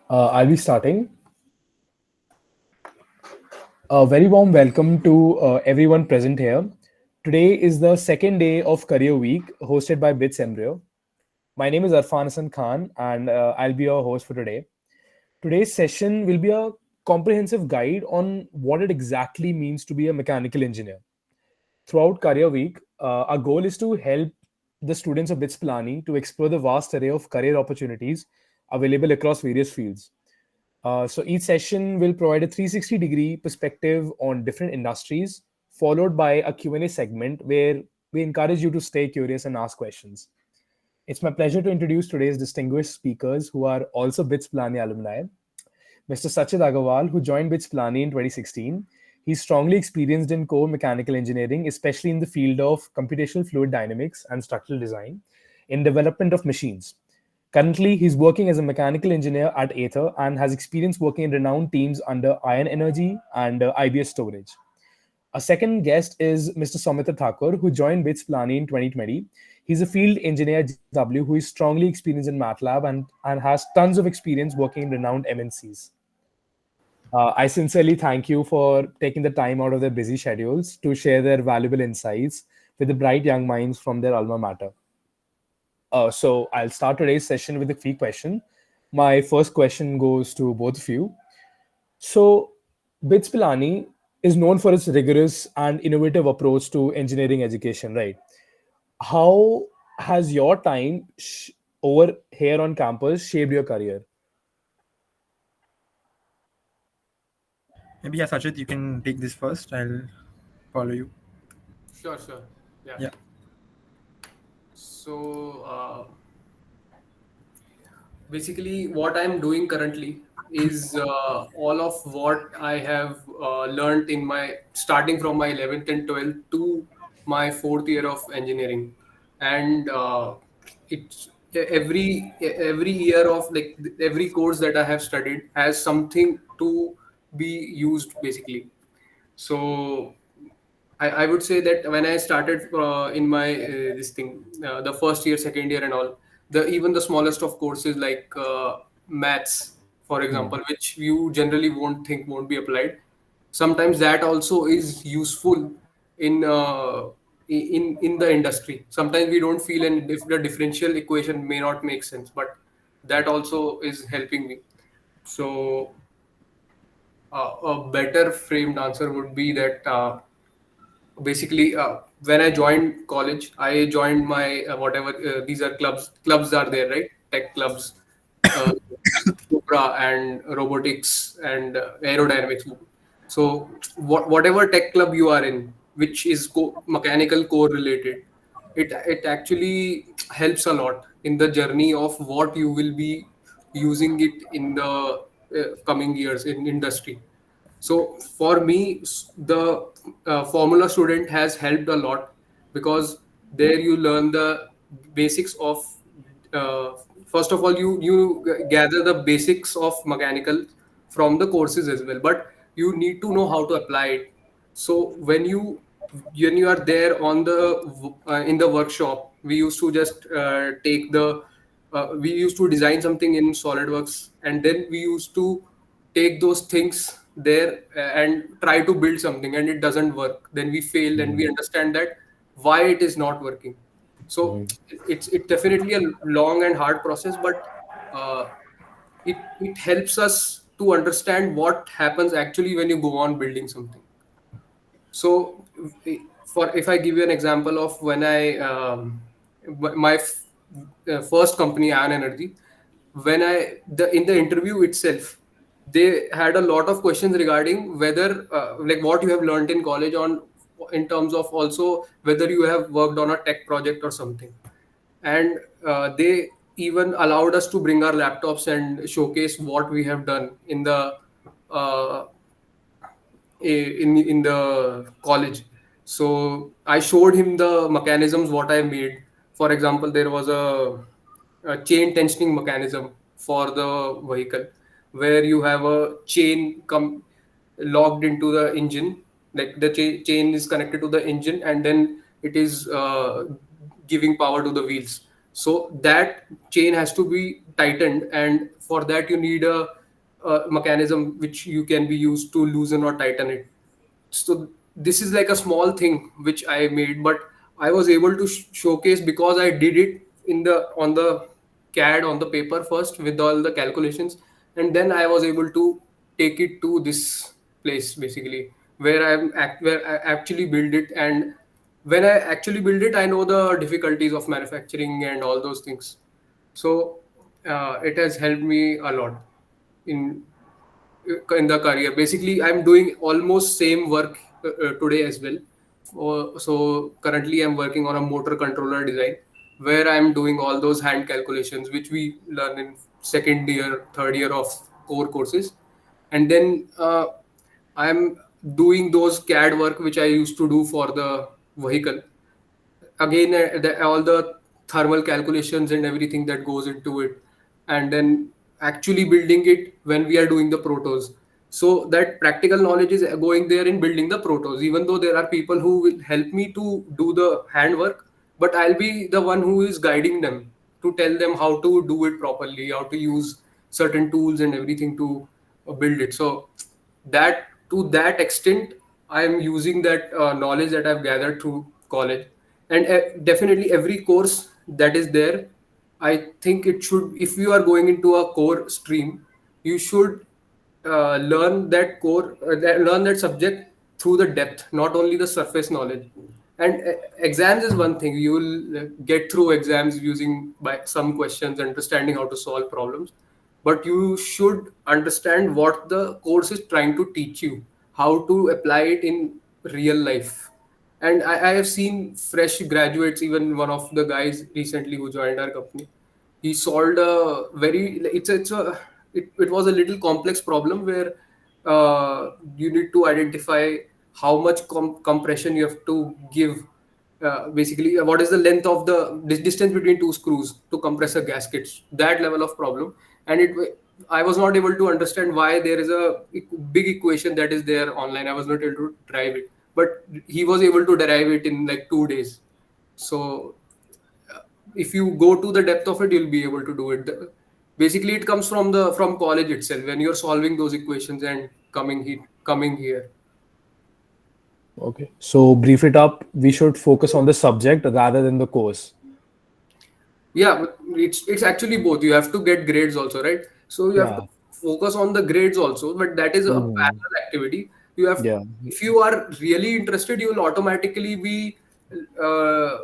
I'll be starting. A very warm welcome to everyone present here. Today is the second day of Career Week hosted by Bits Embryo. My name is Arfan Hassan Khan and I'll be your host for today. Today's session will be a comprehensive guide on what it exactly means to be a mechanical engineer. Throughout Career Week, our goal is to help the students of BITS Pilani to explore the vast array of career opportunities available across various fields. So each session will provide a 360-degree perspective on different industries, followed by a Q&A segment where we encourage you to stay curious and ask questions. It's my pleasure to introduce today's distinguished speakers who are also BITS Pilani alumni. Mr. Sachit Agarwal, who joined BITS Pilani in 2016. He's strongly experienced in core mechanical engineering, especially in the field of computational fluid dynamics and structural design in development of machines. Currently, he's working as a mechanical engineer at Aether and has experience working in renowned teams under Ion Energy and IBS Storage. A second guest is Mr. Soumitra Thakur, who joined BITS Pilani in 2020. He's a field engineer at JSW who is strongly experienced in MATLAB and has tons of experience working in renowned MNCs. I sincerely thank you for taking the time out of their busy schedules to share their valuable insights with the bright young minds from their alma mater. So I'll start today's session with a free question. My first question goes to both of you. So BITS Pilani is known for its rigorous and innovative approach to engineering education, right? How has your time over here on campus shaped your career? Maybe yeah, Sachit, you can take this first. I'll follow you. Sure. Yeah. Yeah. So basically, what I'm doing currently is all of what I have learned in my starting from my 11th and 12th to my fourth year of engineering, and it's every year of like every course that I have studied has something to be used basically. So I would say that when I started in my this thing, the first year, second year, and all, the even the smallest of courses like maths, for example, which you generally won't think won't be applied. Sometimes that also is useful in in the industry. Sometimes we don't feel, and if the differential equation may not make sense, but that also is helping me. So a better framed answer would be that. Basically when I joined college, I joined my whatever these are clubs are there, right? Tech clubs, uh, Cupra and robotics and aerodynamics. So whatever tech club you are in, which is mechanical core related, it actually helps a lot in the journey of what you will be using it in the coming years in industry. So for me, the formula student has helped a lot because there you learn the basics of. Uh, First of all, you gather the basics of mechanical from the courses as well, but you need to know how to apply it. So when you are there on the in the workshop, we used to just take the we used to design something in SolidWorks, and then we used to take those things there and try to build something, and it doesn't work. Then we fail, and we understand that why it is not working. So it's definitely a long and hard process, but uh, it helps us to understand what happens actually when you go on building something. So, for if I give you an example of when I my first company, Ion Energy, when I the in the interview itself, they had a lot of questions regarding whether like what you have learned in college on in terms of also whether you have worked on a tech project or something, and they even allowed us to bring our laptops and showcase what we have done in the uh, in the college. So I showed him the mechanisms what I made. For example, there was a chain tensioning mechanism for the vehicle where you have a chain come locked into the engine, like the chain is connected to the engine, and then it is giving power to the wheels. So that chain has to be tightened, and for that you need a mechanism which you can be used to loosen or tighten it. So this is like a small thing which I made, but I was able to showcase because I did it in the on the CAD on the paper first with all the calculations, and then I was able to take it to this place basically where where I actually build it. And when I actually build it, I know the difficulties of manufacturing and all those things. So it has helped me a lot in in the career. Basically, I'm doing almost same work today as well. So currently, I'm working on a motor controller design where I'm doing all those hand calculations, which we learn in second year, third year of core courses, and then I'm doing those CAD work which I used to do for the vehicle. Again, all the thermal calculations and everything that goes into it, and then actually building it when we are doing the protos. So that practical knowledge is going there in building the protos, even though there are people who will help me to do the handwork, but I'll be the one who is guiding them to tell them how to do it properly, how to use certain tools and everything to build it. So that to that extent, I am using that knowledge that I've gathered through college. And definitely every course that is there, I think it should, if you are going into a core stream, you should learn that learn that subject through the depth, not only the surface knowledge. And exams is one thing. You will get through exams using by some questions, understanding how to solve problems, but you should understand what the course is trying to teach you, how to apply it in real life. And I have seen fresh graduates, even one of the guys recently who joined our company, he solved a very it was a little complex problem where you need to identify how much compression you have to give, basically what is the length of the distance between two screws to compress a gasket, that level of problem. And I was not able to understand why there is a big equation that is there online. I was not able to derive it, but he was able to derive it in like 2 days. So if you go to the depth of it, you'll be able to do it. Basically it comes from the from college itself when you're solving those equations and coming here. Okay. So brief it up. We should focus on the subject rather than the course. Yeah, but it's actually both. You have to get grades also, right? So you have to Yeah. focus on the grades also, but that is a Mhm. parallel activity. You have, Yeah. if you are really interested, you will automatically be uh,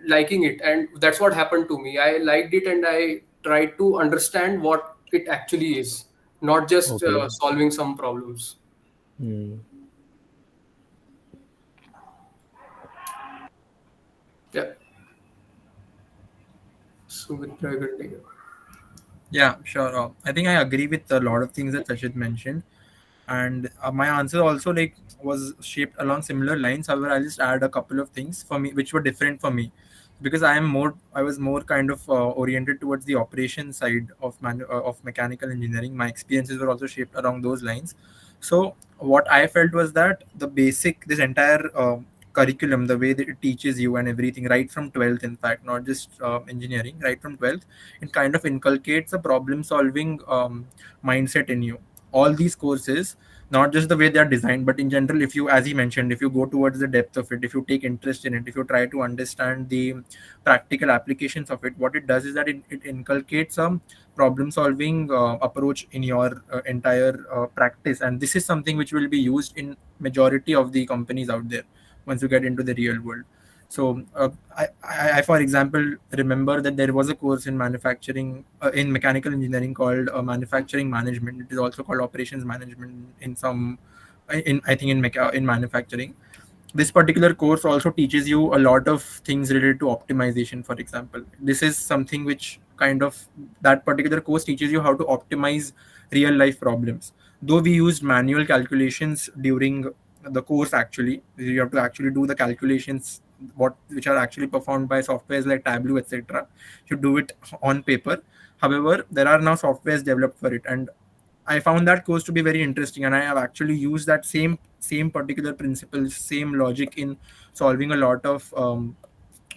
liking it, and that's what happened to me. I liked it, and I tried to understand what it actually is, not just Okay. solving some problems. Hmm. Yeah. So with I continue. Yeah, sure. I think I agree with a lot of things that Rashid mentioned, and my answer also like was shaped along similar lines. However, I'll just add a couple of things for me which were different for me, because I was more kind of oriented towards the operation side of of mechanical engineering. My experiences were also shaped along those lines. So what I felt was that this entire curriculum, the way that it teaches you and everything, right from 12th, in fact, not just engineering, right from 12th, it kind of inculcates a problem solving mindset in you. All these courses, not just the way they are designed, but in general, if you, as he mentioned, if you go towards the depth of it, if you take interest in it, if you try to understand the practical applications of it, what it does is that it inculcates a problem solving approach in your entire practice. And this is something which will be used in majority of the companies out there once you get into the real world. So for example, remember that there was a course in manufacturing, in mechanical engineering, called manufacturing management. It is also called operations management in some, in I think in in manufacturing. This particular course also teaches you a lot of things related to optimization. For example, this is something which kind of, that particular course teaches you how to optimize real life problems. Though we used manual calculations during the course, actually you have to actually do the calculations, which are actually performed by softwares like Tableau, etc. You do it on paper. However, there are now softwares developed for it, and I found that course to be very interesting, and I have actually used that same particular principles, same logic in solving a lot of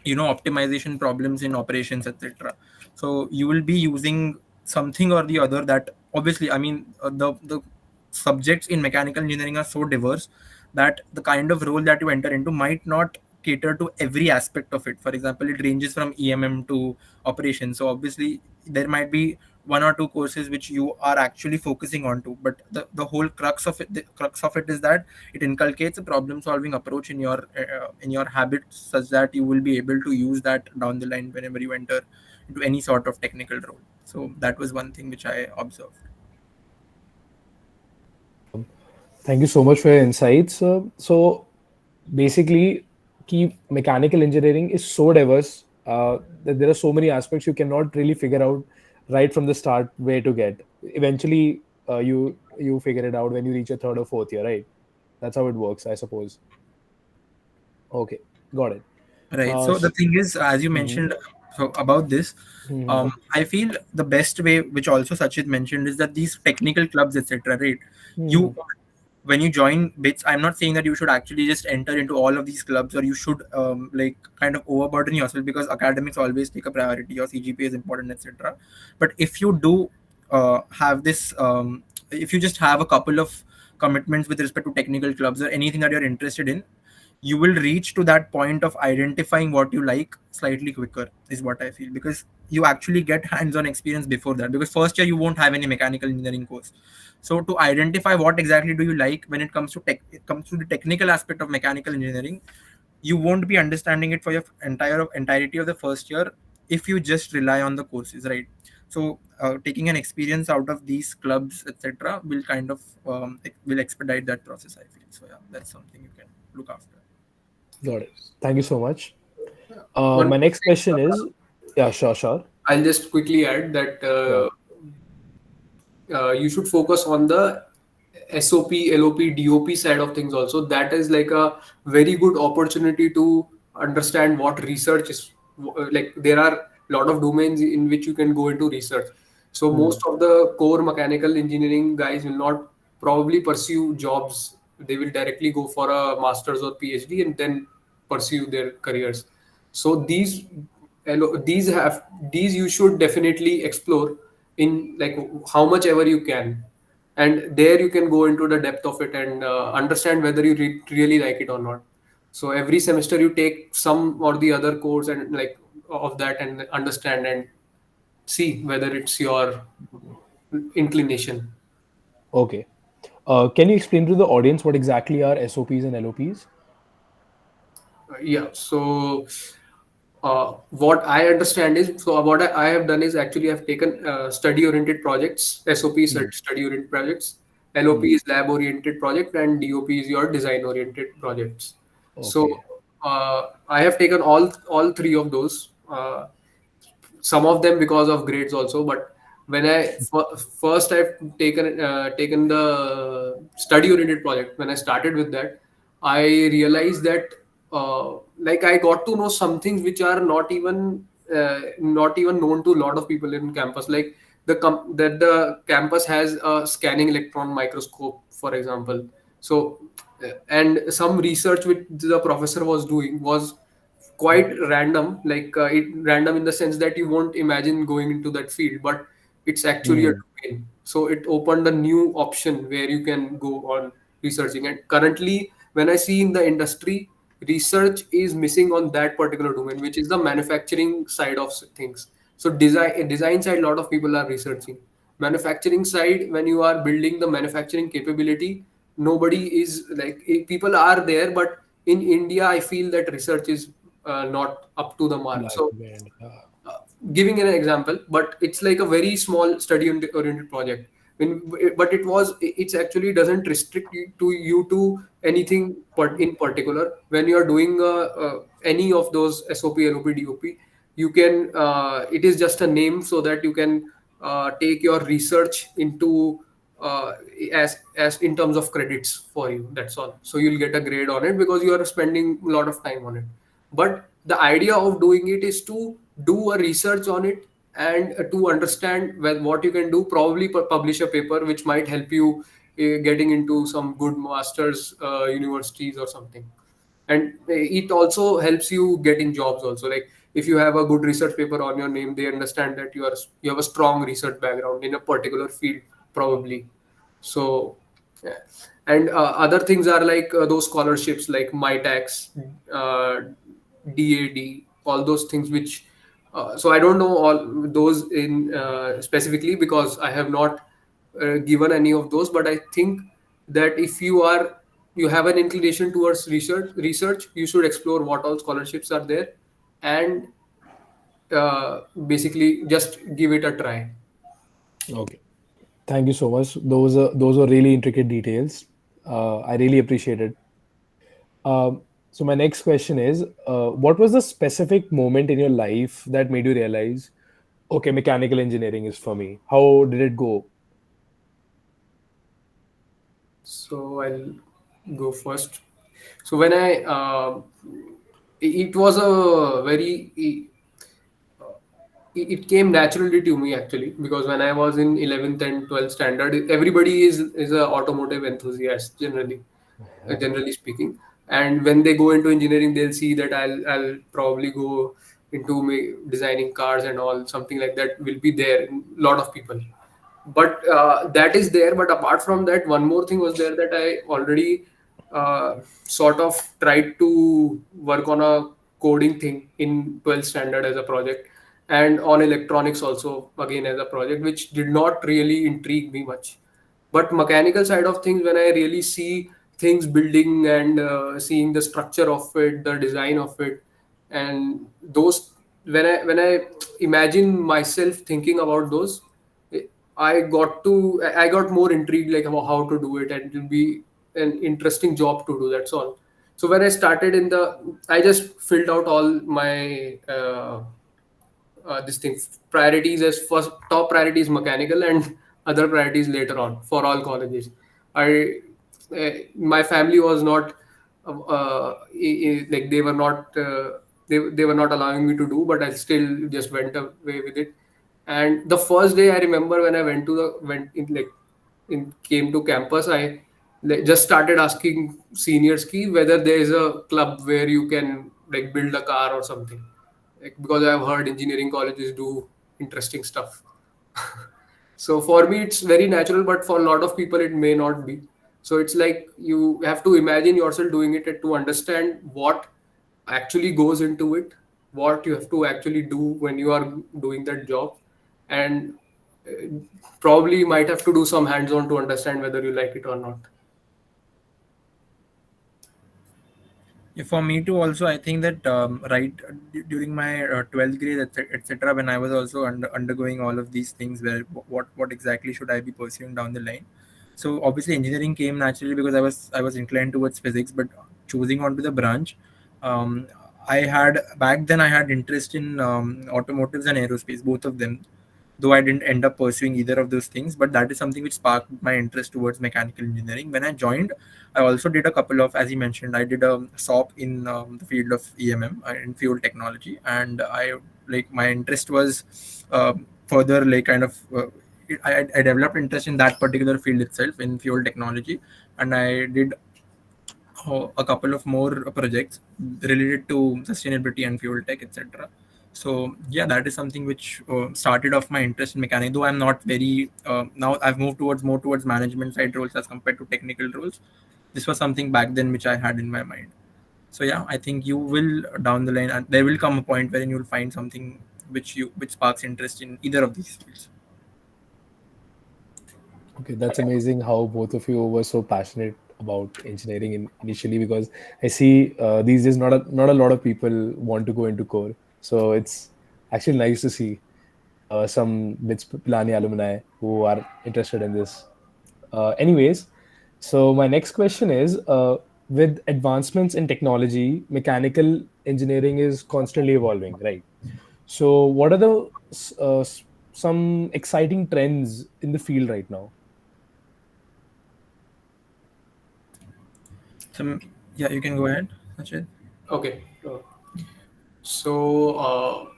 optimization problems in operations, etc. So you will be using something or the other that obviously, I mean, the subjects in mechanical engineering are so diverse that the kind of role that you enter into might not cater to every aspect of it. For example, it ranges from EMM to operations. So obviously, there might be one or two courses which you are actually focusing on to, but the whole crux of it is that it inculcates a problem solving approach in your habits, such that you will be able to use that down the line whenever you enter into any sort of technical role. So that was one thing which I observed. Thank you so much for your insights. So basically, key mechanical engineering is so diverse that there are so many aspects you cannot really figure out right from the start where to get. Eventually, you figure it out when you reach your third or fourth year, right? That's how it works, I suppose. Okay, got it. Right. Uh, So the s- thing is, as you mhm, mentioned, so about this, mhm, I feel the best way, which also Sachit mentioned, is that these technical clubs, etc. Right, you mhm, when you join bits, I'm not saying that you should actually just enter into all of these clubs, or you should like kind of overburden yourself, because academics always take a priority, your CGPA is important, etc. But if you do have this, if you just have a couple of commitments with respect to technical clubs or anything that you're interested in, you will reach to that point of identifying what you like slightly quicker, is what I feel, because you actually get hands-on experience before that, because first year you won't have any mechanical engineering course. So to identify what exactly do you like when it comes to it comes to the technical aspect of mechanical engineering, you won't be understanding it for your entirety of the first year if you just rely on the courses, right? So taking an experience out of these clubs, etc., will kind of will expedite that process, I feel. So yeah, that's something you can look after. got it. Thank you so much. One My more next thing, question is, yeah, sure, sure. I'll just quickly add that Yeah. you should focus on the SOP, LOP, DOP side of things also. That is like a very good opportunity to understand what research is. Like there are a lot of domains in which you can go into research. So Hmm. most of the core mechanical engineering guys will not probably pursue jobs. They will directly go for a master's or PhD and then pursue their careers. So these you should definitely explore in like how much ever you can, and there you can go into the depth of it and understand whether you really like it or not. So every semester you take some or the other course and like of that and understand and see whether it's your inclination. Okay. Can you explain to the audience what exactly are SOPs and LOPs? Yeah. So what I understand is, so what I have done is actually I've taken study-oriented projects. SOP is Hmm. study-oriented projects, LOP Hmm. is lab-oriented project, and DOP is your design-oriented projects. So Okay. I have taken all three of those. Some of them because of grades also, but when first I've taken the study oriented project, when I started with that, I realized that like I got to know some things which are not even known to a lot of people in campus, like that the campus has a scanning electron microscope, for example. So and some research which the professor was doing was quite random, like random in the sense that you won't imagine going into that field, but it's actually a Hmm. domain. So it opened a new option where you can go on researching. And currently, when I see in the industry, research is missing on that particular domain, which is the manufacturing side of things. So design side, a lot of people are researching. Manufacturing side, when you are building the manufacturing capability, nobody is like people are there, but in India, I feel that research is not up to the mark. So, Lagging. uh, giving an example, but it's like a very small study oriented project. But it's actually doesn't restrict you to anything but in particular. When you are doing any of those SOP, LOP, DOP, you can. It is just a name so that you can take your research into uh, as in terms of credits for you. That's all. So you'll get a grade on it because you are spending a lot of time on it. But the idea of doing it is to do a research on it and to understand what you can do, probably publish a paper which might help you getting into some good masters universities or something. And it also helps you get in jobs also. Like if you have a good research paper on your name, they understand that you have a strong research background in a particular field, probably. So, yeah. And other things are like those scholarships like MyTax, uh, DAD, all those things which. So I don't know all those in specifically because I have not given any of those, but I think that if you have an inclination towards research, you should explore what all scholarships are there, and basically just give it a try. Okay. Thank you so much. Those are really intricate details. I really appreciate it. So my next question is, what was the specific moment in your life that made you realize, okay, mechanical engineering is for me? How did it go? So I'll go first. So when it was a very it came naturally to me actually, because when I was in 11th and 12th standard, everybody is a automotive enthusiast generally, generally speaking. And when they go into engineering, they'll see that I'll probably go into designing cars and all, something like that will be there in a lot of people. But that is there. But apart from that, one more thing was there, that I already sort of tried to work on a coding thing in 12th standard as a project, and on electronics also again as a project, which did not really intrigue me much. But mechanical side of things, when I really see things building and seeing the structure of it, the design of it, and those, when I imagine myself thinking about those, I got more intrigued, like about how to do it, and it will be an interesting job to do. That's all. So when I started I just filled out all my this thing, priorities as first. Top priority is mechanical, and other priorities later on for all colleges. I My family was not like they were not they were not allowing me to do, but I still just went away with it. And the first day I remember, when I went in, like, in came to campus, I just started asking seniors ki whether there is a club where you can like build a car or something, like, because I've heard engineering colleges do interesting stuff. So for me, it's very natural, but for a lot of people, it may not be. So it's like you have to imagine yourself doing it and to understand what actually goes into it, what you have to actually do when you are doing that job, and uh, probably might have to do some hands-on to understand whether you like it or not. Yeah, for me too, also, I think that right during my 12th grade, etc., when I was also undergoing all of these things, where what exactly should I be pursuing down the line? So obviously, engineering came naturally because I was inclined towards physics, but choosing onto the branch, um, I had back then I had interest in automotives and aerospace, both of them, though I didn't end up pursuing either of those things. But that is something which sparked my interest towards mechanical engineering. When I joined, I also did a couple of, as you mentioned, I did a SOP in the field of EMM, in fuel technology, and I like my interest was further like kind of. I developed interest in that particular field itself in fuel technology, and I did a couple of more projects related to sustainability and fuel tech, etc. So yeah, that is something which started off my interest in mechanics. Though I'm not very now, I've moved towards more towards management side roles as compared to technical roles. This was something back then which I had in my mind. So yeah, I think you will down the line, and there will come a point wherein you'll find something which sparks interest in either of these fields. Okay, that's amazing how both of you were so passionate about engineering initially, because I see these days not a lot of people want to go into core. So it's actually nice to see some BITS Pilani alumni who are interested in this. Anyways, so my next question is, with advancements in technology, mechanical engineering is constantly evolving, right? So what are the some exciting trends in the field right now? So yeah, you can go ahead, Sachin. Okay. So,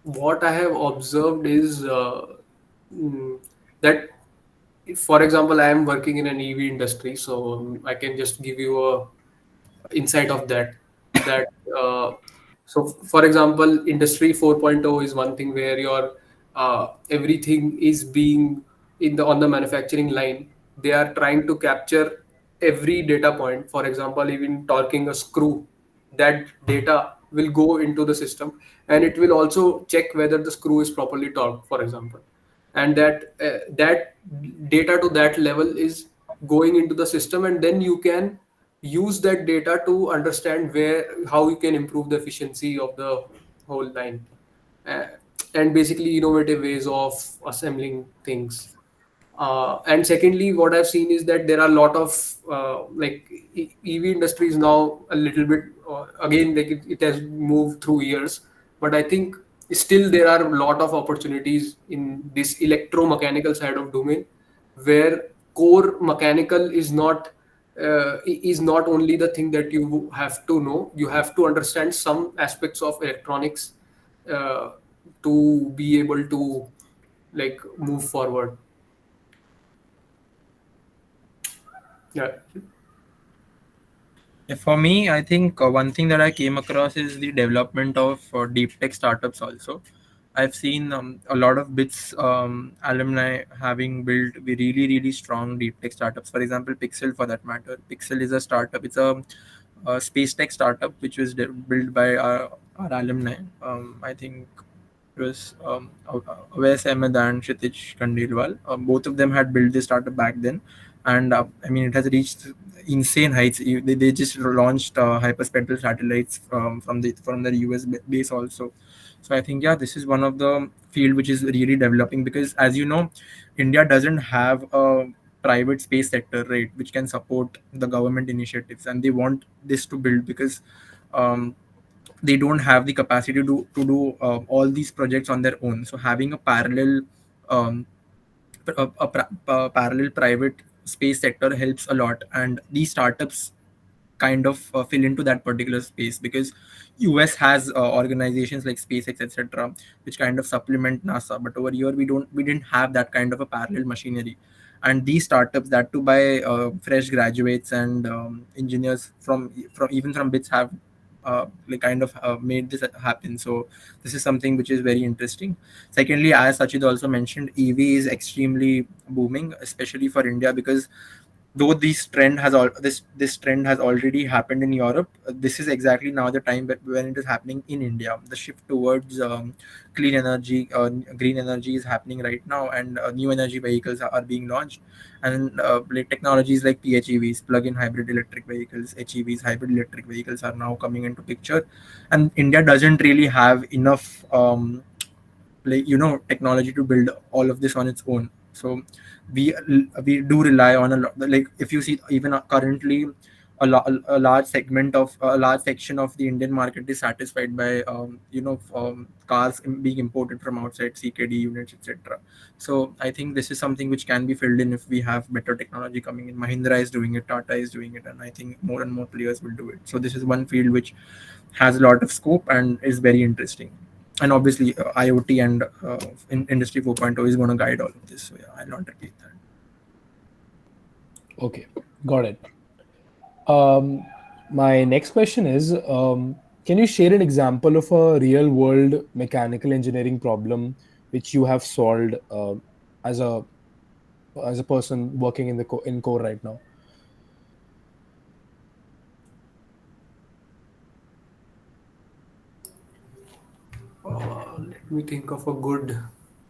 what I have observed is mm, that, for example, I am working in an EV industry, so I can just give you a insight of that. That So, for example, Industry 4.0 is one thing where your everything is being in the on the manufacturing line. They are trying to capture every data point. For example, even torquing a screw, that data will go into the system, and it will also check whether the screw is properly torqued, for example. And that data to that level is going into the system, and then you can use that data to understand where how you can improve the efficiency of the whole line. uh, and basically innovative ways of assembling things. And secondly, what I've seen is that there are a lot of like EV industry is now a little bit again, like it has moved through years, but I think still there are a lot of opportunities in this electromechanical side of domain, where core mechanical is not only the thing that you have to know. You have to understand some aspects of electronics uh, to be able to like move forward. Yeah. Yeah, for me, I think one thing that I came across is the development of deep tech startups also. I've seen a lot of bits alumni having built really, really strong deep tech startups. For example, Pixel, for that matter. Pixel is a startup. It's a space tech startup which was built by our alumni. I think it was Awais Ahmed and Kshitij Khandelwal. Both of them had built this startup back then, and I mean it has reached insane heights. They just launched hyperspectral satellites from the US base also. So I think, yeah, this is one of the field which is really developing, because as you know, India doesn't have a private space sector, right, which can support the government initiatives, and they want this to build because um, they don't have the capacity to do all these projects on their own. So having a parallel um, parallel private space sector helps a lot, and these startups kind of fill into that particular space, because US has organizations like SpaceX, etc., which kind of supplement NASA. But over here we didn't have that kind of a parallel machinery, and these startups, that too by fresh graduates and engineers from even from bits, have like kind of made this happen. So this is something which is very interesting. Secondly, as Sachid also mentioned, EV is extremely booming, especially for India, because though this trend has already happened in Europe, this is exactly now the time when it is happening in India. The shift towards clean energy, green energy is happening right now, and new energy vehicles are being launched, and like technologies like PHEVs, plug-in hybrid electric vehicles, HEVs, hybrid electric vehicles, are now coming into picture, and India doesn't really have enough like technology to build all of this on its own. So we we do rely on a lot, like if you see even currently a large segment of a large section of the Indian market is satisfied by cars being imported from outside, CKD units, etc. So I think this is something which can be filled in if we have better technology coming in. Mahindra is doing it, Tata is doing it, and I think more and more players will do it. So this is one field which has a lot of scope and is very interesting. And obviously IoT and Industry 4.0 is going to guide all of this. So yeah, I'll not repeat that. Okay, got it. My next question is, can you share an example of a real world mechanical engineering problem which you have solved as a as a person working in the in core right now? Let me think of a good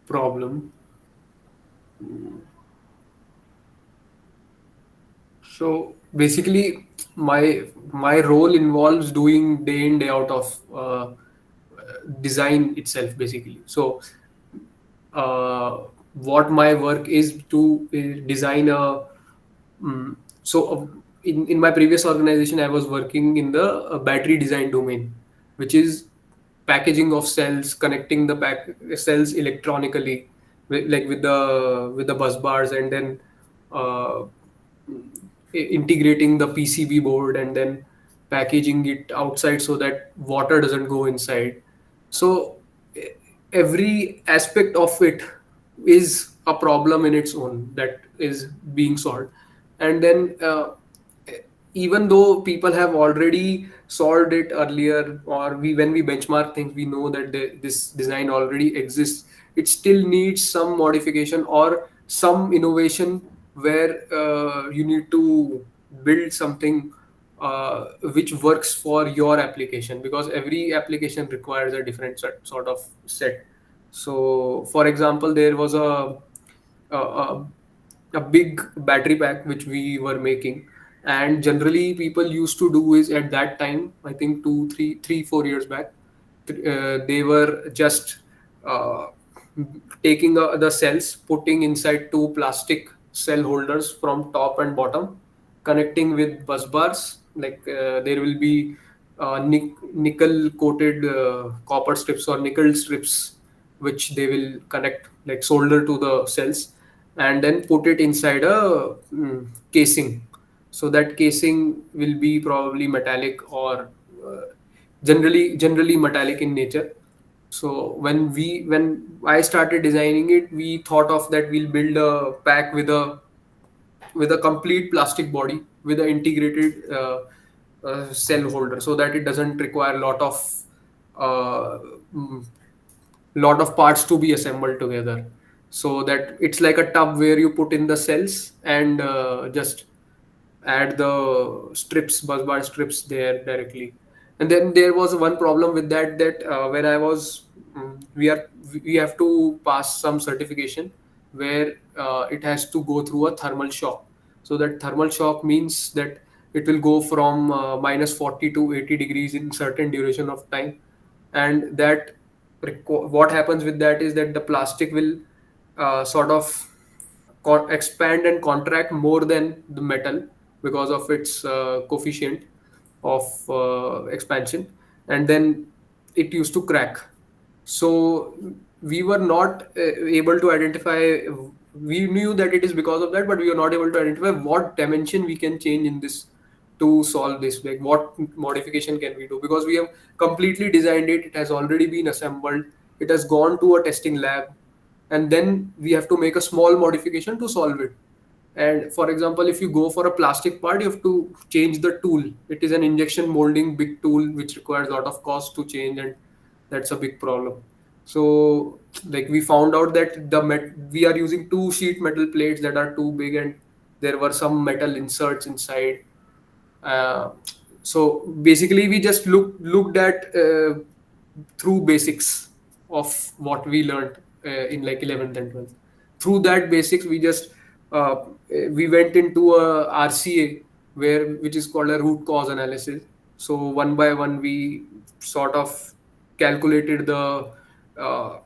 problem. So basically, my role involves doing day in day out of design itself. Basically, so what my work is to design a so in my previous organization I was working in the battery design domain, which is packaging of cells, connecting the cells electronically with the bus bars, and then uh, integrating the PCB board, and then packaging it outside so that water doesn't go inside. So e- every aspect of it is a problem in its own that is being solved. And then even though people have already solved it earlier, or we when we benchmark things, we know that this design already exists. It still needs some modification or some innovation, where you need to build something which works for your application, because every application requires a different sort of set. So for example, there was a, a big battery pack which we were making, and generally people used to do is, at that time, I think 4 years back, they were just uh, taking the cells, putting inside two plastic cell holders from top and bottom, connecting with bus bars. Like there will be nickel coated copper strips or nickel strips, which they will connect, like solder to the cells, and then put it inside a casing. So that casing will be probably metallic, or uh, generally metallic in nature. So when I started designing it, we thought of that we'll build a pack with a complete plastic body with an integrated cell holder, so that it doesn't require uh, mm, lot of parts to be assembled together. So that it's like a tub where you put in the cells and just add the strips, bus bar strips there directly. And then there was one problem with that, that when I was we have to pass some certification where it has to go through a thermal shock. So that thermal shock means that it will go from minus 40 to 80 degrees in certain duration of time. And that what happens with that is that the plastic will sort of expand and contract more than the metal, because of its coefficient of expansion, and then it used to crack. So we were not able to identify. We knew that it is because of that, but we were not able to identify what dimension we can change in this to solve this. Like what modification can we do? Because we have completely designed it. It has already been assembled. It has gone to a testing lab, and then we have to make a small modification to solve it. And for example, if you go for a plastic part, you have to change the tool. It is an injection molding big tool which requires a lot of cost to change, and that's a big problem. So like we found out that we are using two sheet metal plates that are too big, and there were some metal inserts inside. uh, so basically we just looked at through basics of what we learned in like 11th and 12th. Through that basics, we just uh, we went into a RCA, which is called a root cause analysis. So one by one we sort of calculated the uh,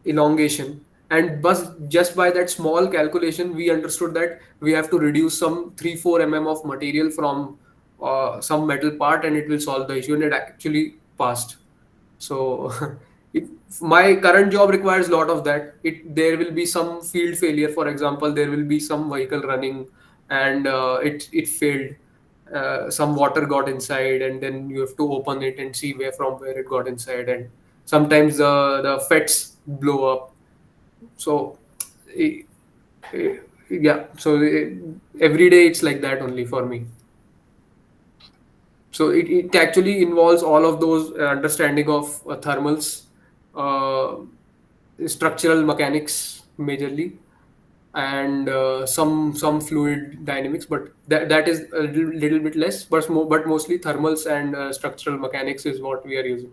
elongation, and just by that small calculation we understood that we have to reduce some 3-4 of material from some metal part, and it will solve the issue, and it actually passed. So it, my current job requires a lot of that. There will be some field failure. For example, there will be some vehicle running, and it failed. Some water got inside, and then you have to open it and see where it got inside. And sometimes the fets blow up. So eh, yeah, so every day it's like that only for me. So it actually involves all of those understanding of thermals, uh, structural mechanics majorly, and some fluid dynamics, but that is a little bit less, but mostly thermals and structural mechanics is what we are using.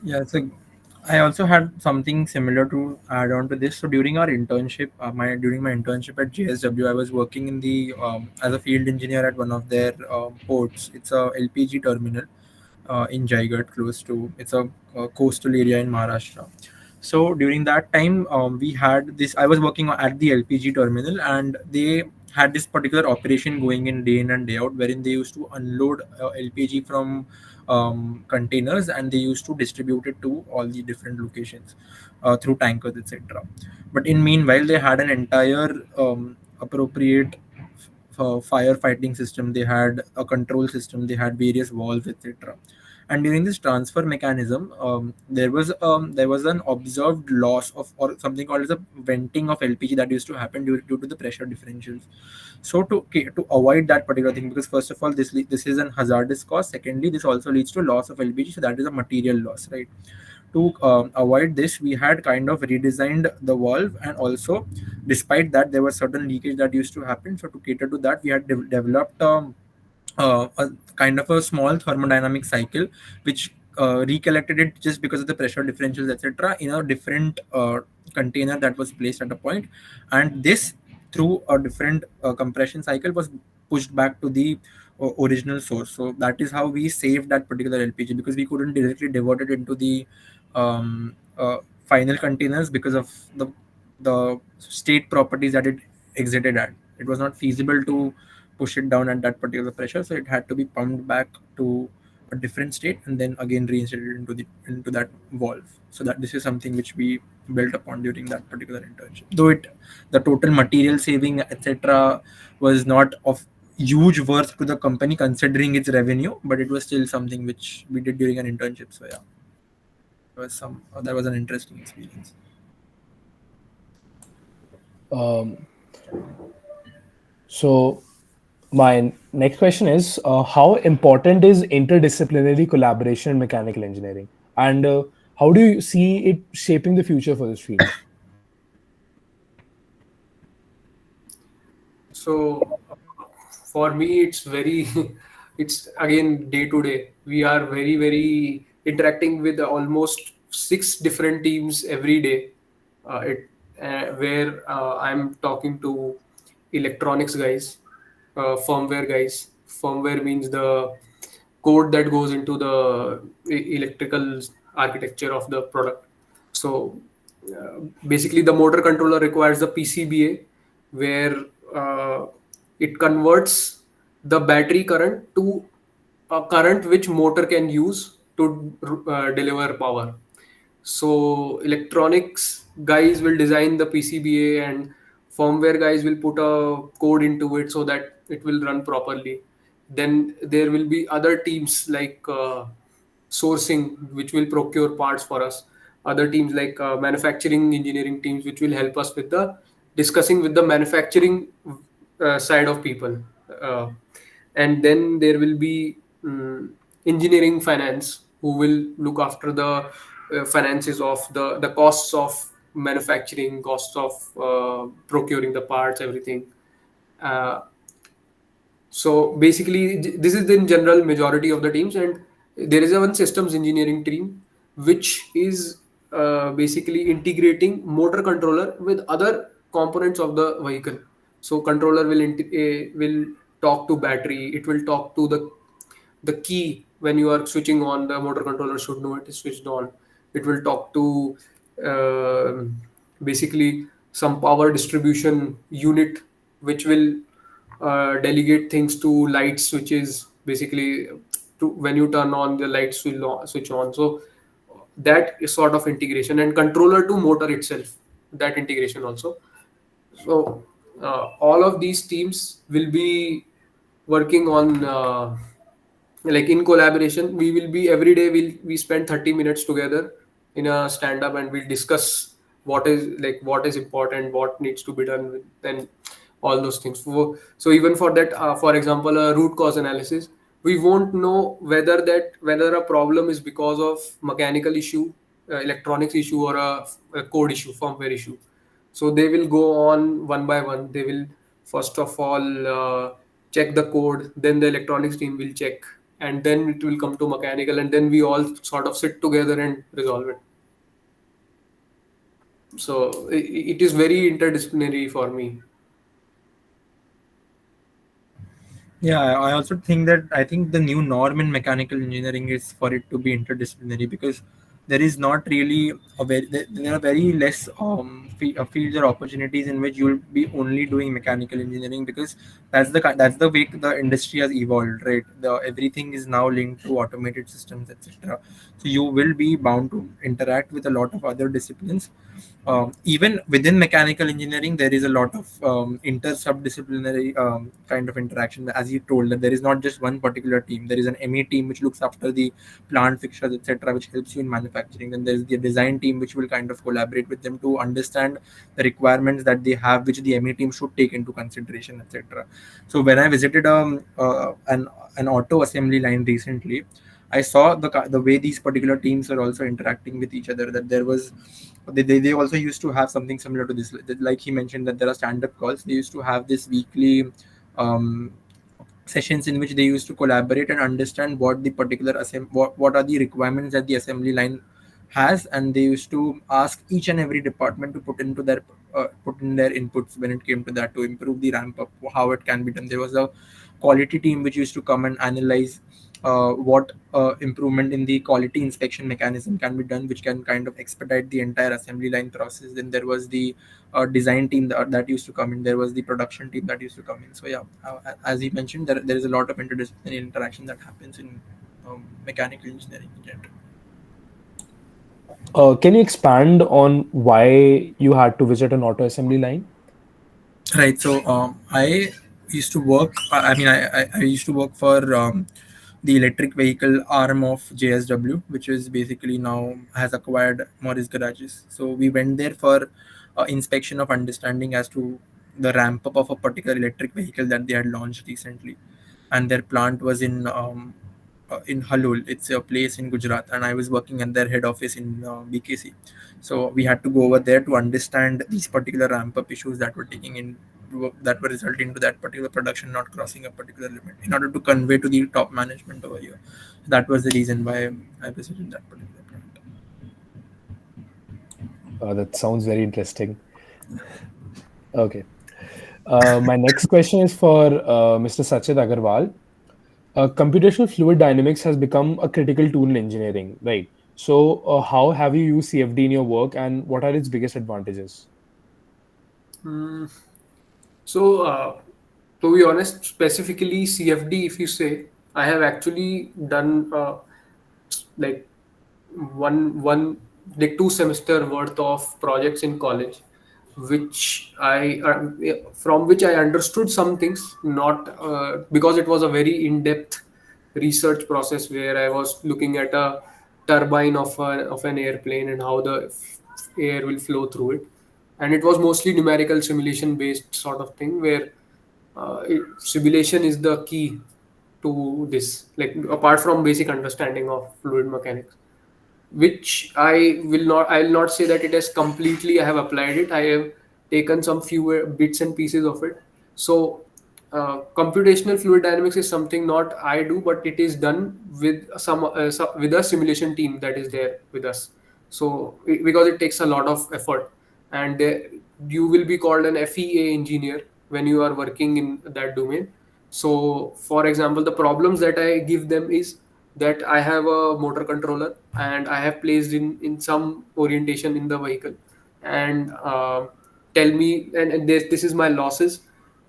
Yeah, so I also had something similar to add on to this. So during our internship, during my internship at JSW, I was working in the as a field engineer at one of their ports. It's a LPG terminal in Jaigarh, close to it's a coastal area in Maharashtra. So during that time, we had this. I was working at the LPG terminal, and they had this particular operation going in and day out, wherein they used to unload LPG from containers, and they used to distribute it to all the different locations through tankers, etc. But in meanwhile, they had an entire appropriate firefighting system. They had a control system. They had various valves, etc. And during this transfer mechanism, there was an observed loss of, or something called as a venting of LPG, that used to happen due to the pressure differentials. So to avoid that particular thing, because first of all, this is an hazardous cost. Secondly, this also leads to loss of LPG, so that is a material loss, right? To avoid this, we had kind of redesigned the valve, and also, despite that, there was certain leakage that used to happen. So to cater to that, we had developed a kind of a small thermodynamic cycle, which recollected it just because of the pressure differentials, etc., in a different container that was placed at a point, and this, through a different compression cycle, was pushed back to the original source. So that is how we saved that particular LPG, because we couldn't directly divert it into the final containers because of the state properties that it exited at. It was not feasible to push it down at that particular pressure, so it had to be pumped back to a different state and then again reinserted into that valve. So that this is something which we built upon during that particular internship. Though the total material saving, etc., was not of huge worth to the company considering its revenue, but it was still something which we did during an internship. So yeah, that was an interesting experience. So my next question is, how important is interdisciplinary collaboration in mechanical engineering, and how do you see it shaping the future for this field? So for me, it's very, it's again day to day. We are very interacting with almost 6 different teams every day. Where I'm talking to electronics guys, firmware guys. Firmware means the code that goes into the electrical architecture of the product. So basically, the motor controller requires the PCBA, where uh, it converts the battery current to a current which motor can use to deliver power. So electronics guys will design the PCBA, and firmware guys will put a code into it so that it will run properly. Then there will be other teams like sourcing, which will procure parts for us. Other teams like manufacturing engineering teams, which will help us with the discussing with the manufacturing side of people. Uh, and then there will be engineering finance, who will look after the finances of the costs of manufacturing, costs of procuring the parts, everything. uh, so basically, this is in general majority of the teams, and there is a one systems engineering team which is basically integrating motor controller with other components of the vehicle. So controller will talk to battery. It will talk to the key. When you are switching on, the motor controller should know it is switched on. It will talk to uh, basically some power distribution unit, which will delegate things to light switches, basically to when you turn on, the lights will switch on. So that is sort of integration, and controller to motor itself, that integration also. So all of these teams will be working on like in collaboration. We will be every day, we spend 30 minutes together in a stand up, and we'll discuss what is important, what needs to be done, and all those things. So even for that, for example, a root cause analysis, we won't know whether a problem is because of mechanical issue, electronics issue, or a code issue, firmware issue. So they will go on one by one. They will first of all check the code, then the electronics team will check, and then it will come to mechanical, and then we all sort of sit together and resolve it. So it is very interdisciplinary for me. Yeah, I also think that I think the new norm in mechanical engineering is for it to be interdisciplinary, because there is not really there are very less fields or opportunities in which you'll be only doing mechanical engineering, because that's the way the industry has evolved, right? Everything is now linked to automated systems, etc. So you will be bound to interact with a lot of other disciplines. Even within mechanical engineering, there is a lot of inter subdisciplinary kind of interaction. As you told, that there is not just one particular team. There is an ME team which looks after the plant fixtures, etc., which helps you in manufacturing. Then there is the design team which will kind of collaborate with them to understand the requirements that they have, which the ME team should take into consideration, etc. So when I visited an auto assembly line recently, I saw the way these particular teams are also interacting with each other. That there was they also used to have something similar to this. Like he mentioned, that there are stand-up calls. They used to have this weekly um, sessions in which they used to collaborate and understand what the particular what are the requirements that the assembly line has, and they used to ask each and every department to put in their inputs when it came to that, to improve the ramp up, how it can be done. There was a quality team which used to come and analyze what improvement in the quality inspection mechanism can be done, which can kind of expedite the entire assembly line process. Then there was the design team that used to come in. There was the production team that used to come in. So yeah, as he mentioned, there is a lot of interdisciplinary interaction that happens in mechanical engineering in general. Can you expand on why you had to visit an auto assembly line? Right. So I used to work. I used to work for the electric vehicle arm of JSW, which is basically now has acquired Morris Garages. So we went there for inspection of understanding as to the ramp up of a particular electric vehicle that they had launched recently, and their plant was in Halol. It's a place in Gujarat, and I was working at their head office in BKC. So we had to go over there to understand these particular ramp up issues that were taking in that were resulting to that particular production not crossing a particular limit, in order to convey to the top management over here. That was the reason why I visited that particular plant. That sounds very interesting. Okay. My next question is for Mr. Sachit Agarwal. Computational fluid dynamics has become a critical tool in engineering, right? So, how have you used CFD in your work, and what are its biggest advantages? Mm, So, to be honest, specifically CFD, if you say, I have actually done like one like 2 semester worth of projects in college, which I from which I understood some things, not because it was a very in-depth research process where I was looking at a turbine of an airplane and how the air will flow through it, and it was mostly numerical simulation based sort of thing where simulation is the key to this, like apart from basic understanding of fluid mechanics, which I'll not say that it has completely I have applied it. I have taken some few bits and pieces of it. So computational fluid dynamics is something not I do, but it is done with with a simulation team that is there with us. So because it takes a lot of effort, and you will be called an FEA engineer when you are working in that domain. So for example, the problems that I give them is that I have a motor controller and I have placed in some orientation in the vehicle, and tell me, and this is my losses,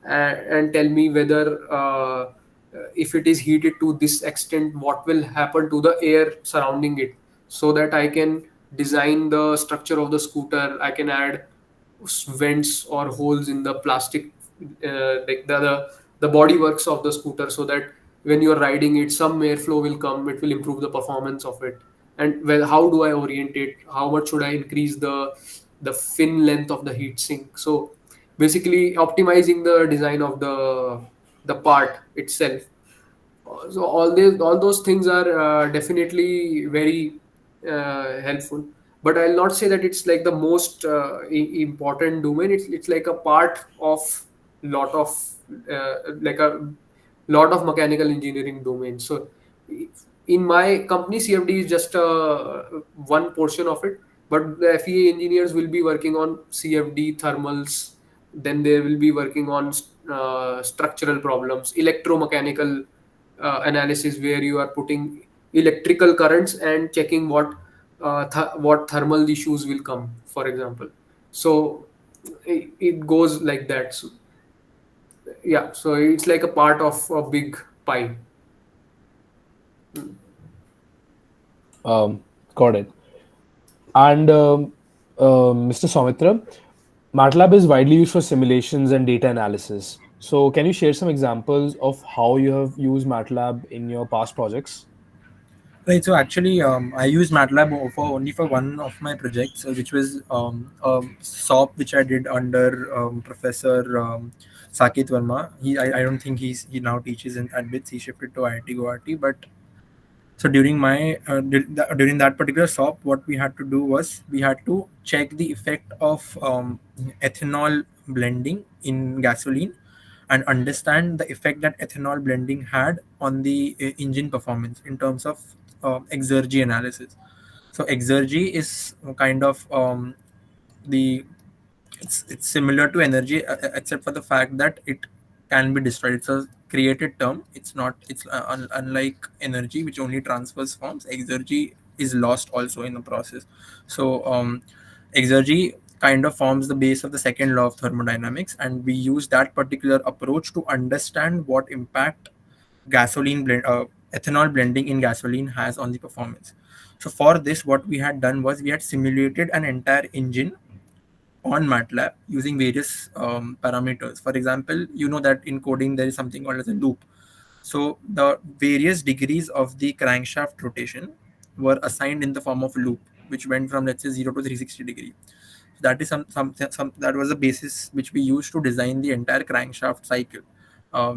and tell me whether if it is heated to this extent, what will happen to the air surrounding it, so that I can design the structure of the scooter. I can add vents or holes in the plastic, like the body works of the scooter, so that when you're riding it, some airflow will come, it will improve the performance of it. And well, how do I orient it, how much should I increase the fin length of the heat sink? So basically optimizing the design of the part itself. So all those things are definitely very helpful, but I'll not say that it's like the most important domain. It's like a part of lot of like a lot of mechanical engineering domains. So in my company, CFD is just one portion of it, but the FEA engineers will be working on CFD thermals. Then they will be working on structural problems, electromechanical analysis, where you are putting electrical currents and checking what thermal issues will come, for example. So it goes like that. So yeah, so it's like a part of a big pie. Got it. And Mr. Soumitra, MATLAB is widely used for simulations and data analysis. So, can you share some examples of how you have used MATLAB in your past projects? Right. So actually, I used MATLAB for only for one of my projects, which was SOP, which I did under Professor Saket Verma. I don't think he now teaches at BITS. He shifted to IIT Guwahati. But so during that particular SOP, what we had to do was we had to check the effect of ethanol blending in gasoline and understand the effect that ethanol blending had on the engine performance in terms of exergy analysis. So exergy is kind of the it's similar to energy, except for the fact that it can be destroyed. It's a created term. It's not. It's unlike energy, which only transfers forms. Exergy is lost also in the process. So exergy kind of forms the base of the second law of thermodynamics, and we use that particular approach to understand what impact ethanol blending in gasoline has on the performance. So for this, what we had done was we had simulated an entire engine on MATLAB using various parameters. For example, you know that in coding there is something called as a loop. So the various degrees of the crankshaft rotation were assigned in the form of a loop, which went from, let's say, 0 to 360 degree. That is some that was the basis which we used to design the entire crankshaft cycle,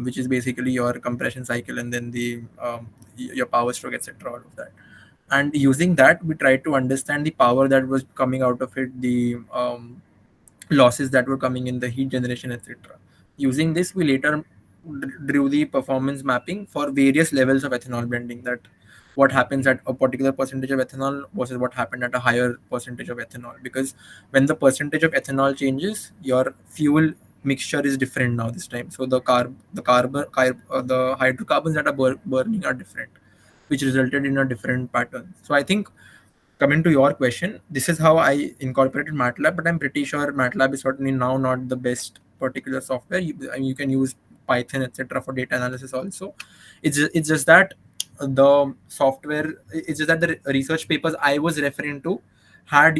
which is basically your compression cycle and then the your power stroke, etc. All of that. And using that, we tried to understand the power that was coming out of it, the losses that were coming in the heat generation, etc. Using this, we later drew the performance mapping for various levels of ethanol blending, that what happens at a particular percentage of ethanol versus what happened at a higher percentage of ethanol. Because when the percentage of ethanol changes, your fuel mixture is different now this time. So the hydrocarbons that are burning are different, which resulted in a different pattern. So I think, coming to your question, this is how I incorporated MATLAB, but I'm pretty sure MATLAB is certainly now not the best particular software. You can use Python, etc., for data analysis also. It's just that the software, it's just that the research papers I was referring to had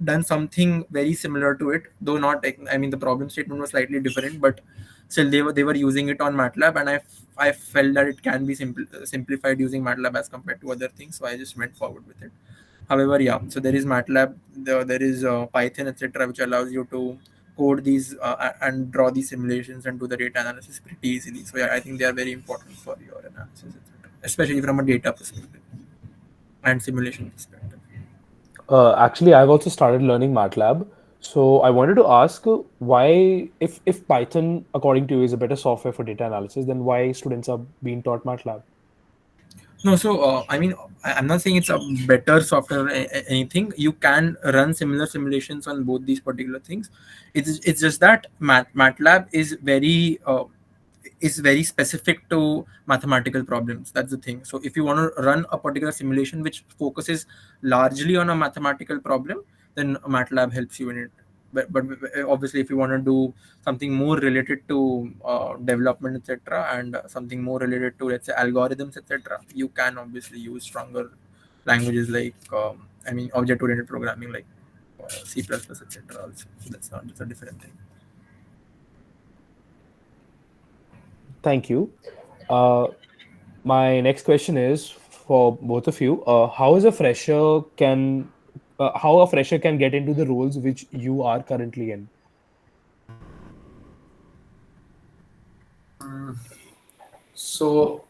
done something very similar to it, though not. I mean, the problem statement was slightly different, but still they were using it on MATLAB, and I felt that it can be simplified using MATLAB as compared to other things, so I just went forward with it. However, yeah, so there is MATLAB, there is Python, etc., which allows you to code these and draw these simulations and do the data analysis pretty easily. So yeah, I think they are very important for your analysis, etc., especially from a data perspective and simulation perspective. Actually, I've also started learning MATLAB. So I wanted to ask why, if Python, according to you, is a better software for data analysis, then why students are being taught MATLAB? No, so I mean, I'm not saying it's a better software or anything. You can run similar simulations on both these particular things. It's just that MATLAB is very specific to mathematical problems. That's the thing. So if you want to run a particular simulation which focuses largely on a mathematical problem, then MATLAB helps you in it. But obviously, if you want to do something more related to development, etc., and something more related to, let's say, algorithms, etc., you can obviously use stronger languages like I mean, object-oriented programming like C++, etc. Also, so that's a different thing. Thank you. My next question is for both of you. How a fresher can get into the roles which you are currently in? So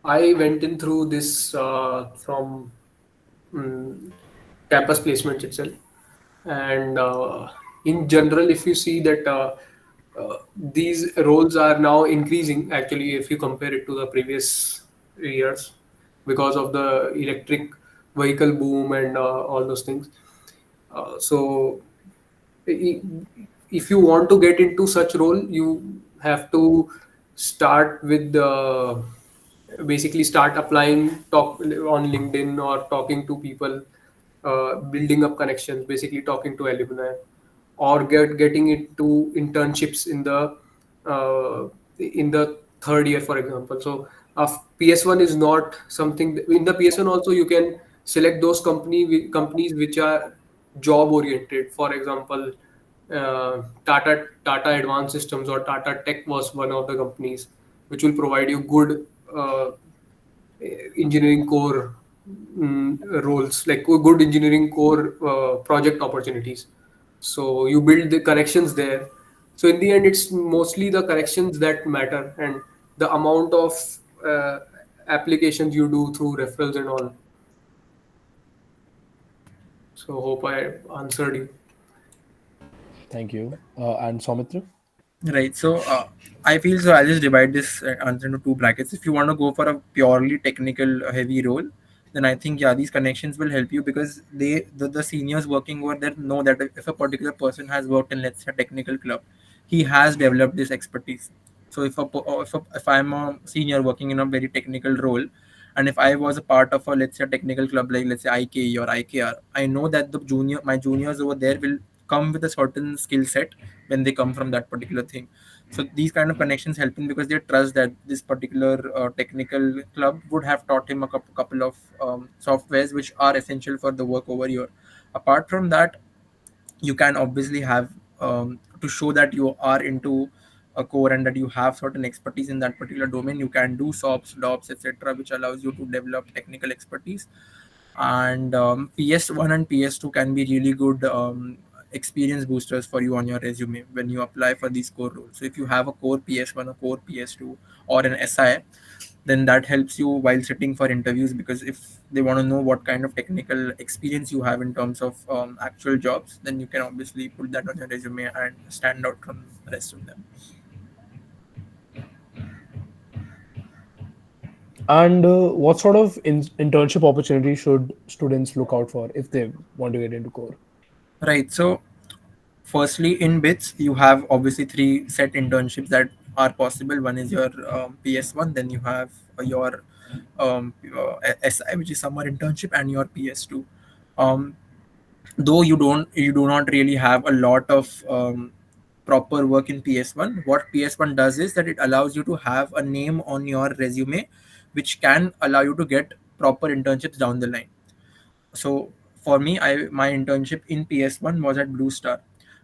I went in through this from campus placements itself, and in general, if you see that these roles are now increasing, actually, if you compare it to the previous years, because of the electric vehicle boom and all those things. So i- if you want to get into such role, you have to start with the basically start applying, talk on LinkedIn or talking to people, building up connections, basically talking to alumni, or getting into internships in the in the third year, for example. So PS1 is not something in the PS1 also you can select those companies which are job oriented. For example, Tata Advanced Systems or Tata Tech was one of the companies which will provide you good engineering core roles, like good engineering core project opportunities. So you build the connections there. So in the end, it's mostly the connections that matter and the amount of uh, applications you do through referrals and all. So hope I answered you. Thank you. And Soumitra? Right. So I feel so. I'll just divide this answer into two brackets. If you want to go for a purely technical heavy role, then I think yeah, these connections will help you because the seniors working over there know that if a particular person has worked in, let's say, a technical club, he has developed this expertise. So if I'm a senior working in a very technical role, and if I was a part of a, let's say, a technical club like, let's say, IKE or IKR, I know that my juniors over there will come with a certain skill set when they come from that particular thing. So these kind of connections help him because they trust that this particular technical club would have taught him a couple of softwares which are essential for the work over here. Apart from that, you can obviously have to show that you are into a core and that you have certain expertise in that particular domain. You can do SOPs, DOPs, etc., which allows you to develop technical expertise. And PS1 and PS2 can be really good experience boosters for you on your resume when you apply for these core roles. So if you have a core PS1, a core PS2, or an SI, then that helps you while sitting for interviews, because if they want to know what kind of technical experience you have in terms of actual jobs, then you can obviously put that on your resume and stand out from the rest of them. And what sort of internship opportunity should students look out for if they want to get into core? Right. So firstly, in bits you have obviously three set internships that are possible. One is your PS1, then you have your SI, which is summer internship, and your PS2. um, though you do not really have a lot of proper work in PS1, what PS1 does is that it allows you to have a name on your resume which can allow you to get proper internships down the line. So for me, I my internship in PS1 was at Blue Star.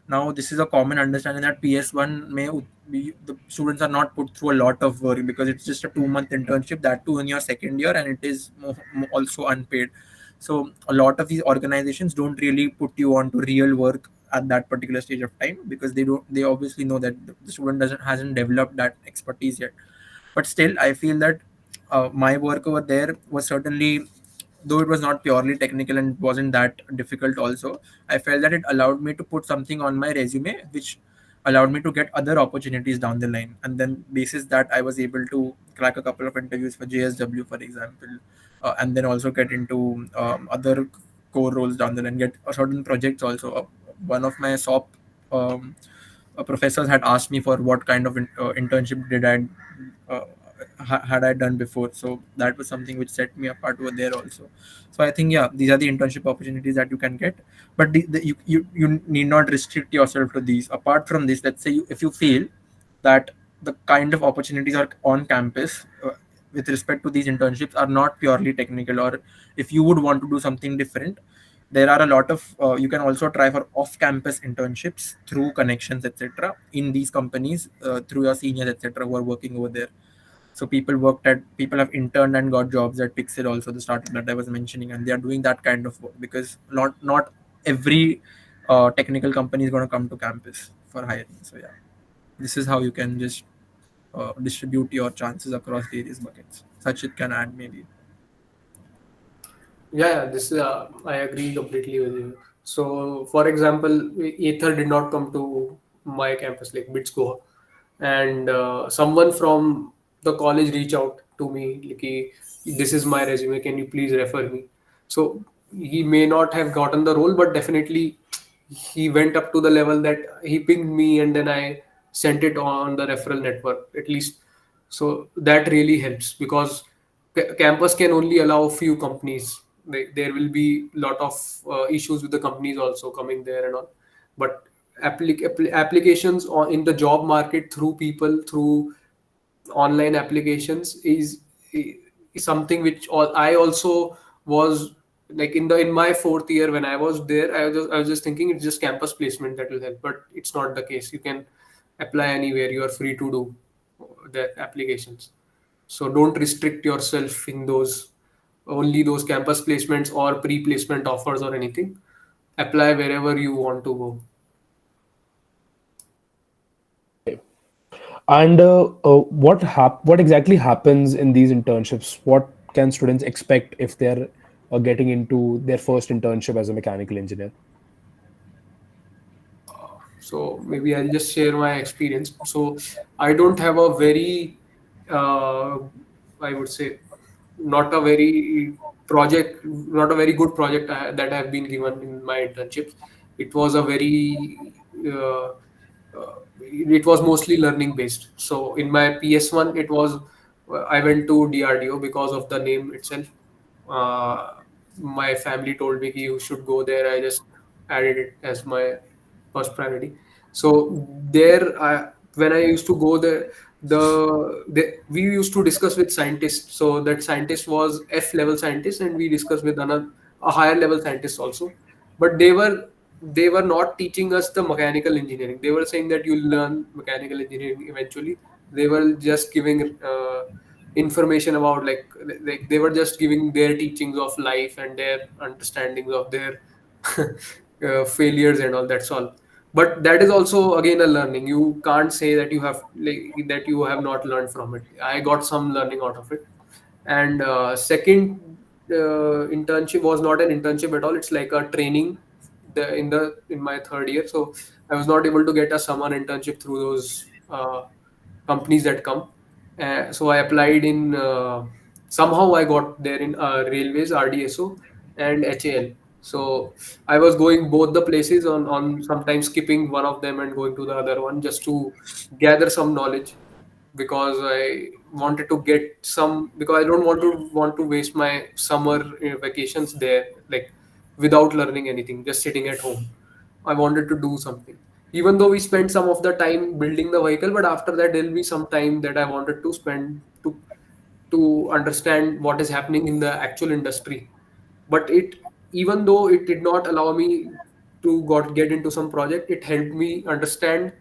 Now this is a common understanding that PS1 may be, the students are not put through a lot of work because it's just a 2 month internship, that too in your second year, and it is also unpaid. So a lot of these organizations don't really put you on to real work at that particular stage of time because they obviously know that the student doesn't hasn't developed that expertise yet. But still, I feel that my work over there was certainly, though it was not purely technical and wasn't that difficult also, I felt that it allowed me to put something on my resume which allowed me to get other opportunities down the line, and then basis that I was able to crack a couple of interviews for JSW, for example, and then also get into other core roles down the line, get certain projects also. One of my SOP um, professors had asked me for what kind of internship did I uh, had I done before. So that was something which set me apart over there also. So I think yeah, these are the internship opportunities that you can get, but you need not restrict yourself to these. Apart from this, let's say if you feel that the kind of opportunities are on campus with respect to these internships are not purely technical, or if you would want to do something different, there are a lot of you can also try for off-campus internships through connections, etc., in these companies through your seniors, etc., who are working over there. So people have interned and got jobs at Pixel, also the startup that I was mentioning, and they are doing that kind of work because not every technical company is going to come to campus for hiring. So yeah, this is how you can just distribute your chances across various buckets. Such it can add maybe. Yeah, this I agree completely with you. So, for example, Aether did not come to my campus, like BITS Goa, and someone from the college reached out to me, like, "This is my resume. Can you please refer me?" So he may not have gotten the role, but definitely he went up to the level that he pinged me, and then I sent it on the referral network at least. So that really helps because campus can only allow few companies. There will be lot of issues with the companies also coming there and all, but applications in the job market through people, through online applications is something which I also was like in my fourth year when I was there. I was just thinking it's just campus placement that will help, but it's not the case. You can apply anywhere. You are free to do the applications. So don't restrict yourself in those only those campus placements or pre-placement offers or anything. Apply wherever you want to go. And what exactly happens in these internships? What can students expect if they're getting into their first internship as a mechanical engineer? So maybe I'll just share my experience. So I don't have a very, uh, I would say, not a very not a very good project that I have been given in my internships. It was a very, it was mostly learning based. So in my PS1, I went to DRDO because of the name itself. Uh, my family told me you should go there. I just added it as my first priority. So there, when I used to go there, we used to discuss with scientists. So that scientist was F level scientist, and we discussed with another a higher level scientist also. But they were not teaching us the mechanical engineering. They were saying that you'll learn mechanical engineering eventually. They were just giving information about like they were just giving their teachings of life and their understandings of their failures and all. That's all. But that is also again a learning. You can't say that that you have not learned from it. I got some learning out of it. And second internship was not an internship at all. It's like a training in my third year. So I was not able to get a summer internship through those companies that come. So I applied in somehow I got there in railways, RDSO, and HAL. So I was going both the places on sometimes skipping one of them and going to the other one just to gather some knowledge, because I wanted to get some, because I don't want to waste my summer vacations there, like without learning anything, just sitting at home. I wanted to do something. Even though we spent some of the time building the vehicle, but after that there'll be some time that I wanted to spend to understand what is happening in the actual industry. But it, even though it did not allow me to get into some project, it helped me understand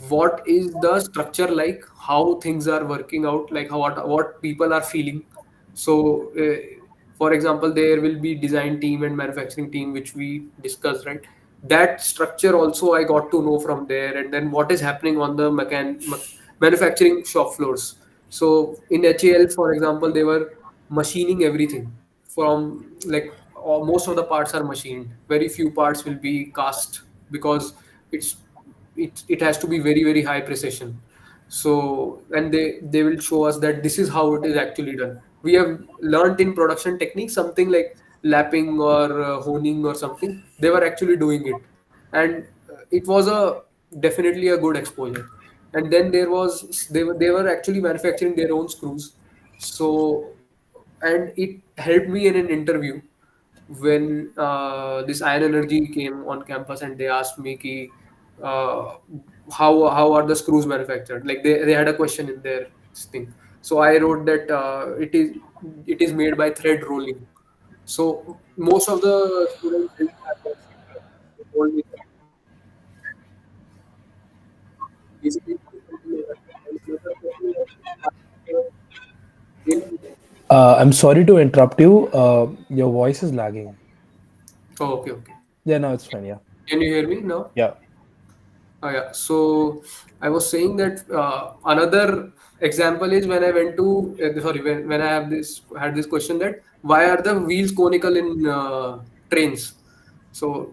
what is the structure, like how things are working out, like how what people are feeling. So for example, there will be design team and manufacturing team, which we discussed, right? That structure also I got to know from there. And then what is happening on the manufacturing shop floors. So in HAL, for example, they were machining everything from like most of the parts are machined. Very few parts will be cast, because it's it has to be very very high precision. So and they will show us that this is how it is actually done. We have learned in production techniques something like lapping or honing or something. They were actually doing it. And it was a definitely a good exposure. And then they were actually manufacturing their own screws. So and it helped me in an interview when this Ion Energy came on campus, and they asked me ki, uh, how are the screws manufactured. Like they had a question in their thing. So I wrote that it is made by thread rolling. So most of the students didn't have that feedback. They told me that basically this is something like that. And another question was, in- I'm sorry to interrupt you. Your voice is lagging. oh, okay, okay. Yeah, no, it's fine. Yeah, Can you hear me now? yeah. Yeah. So I was saying that another example is when I went to sorry, when I had this question that why are the wheels conical in trains? So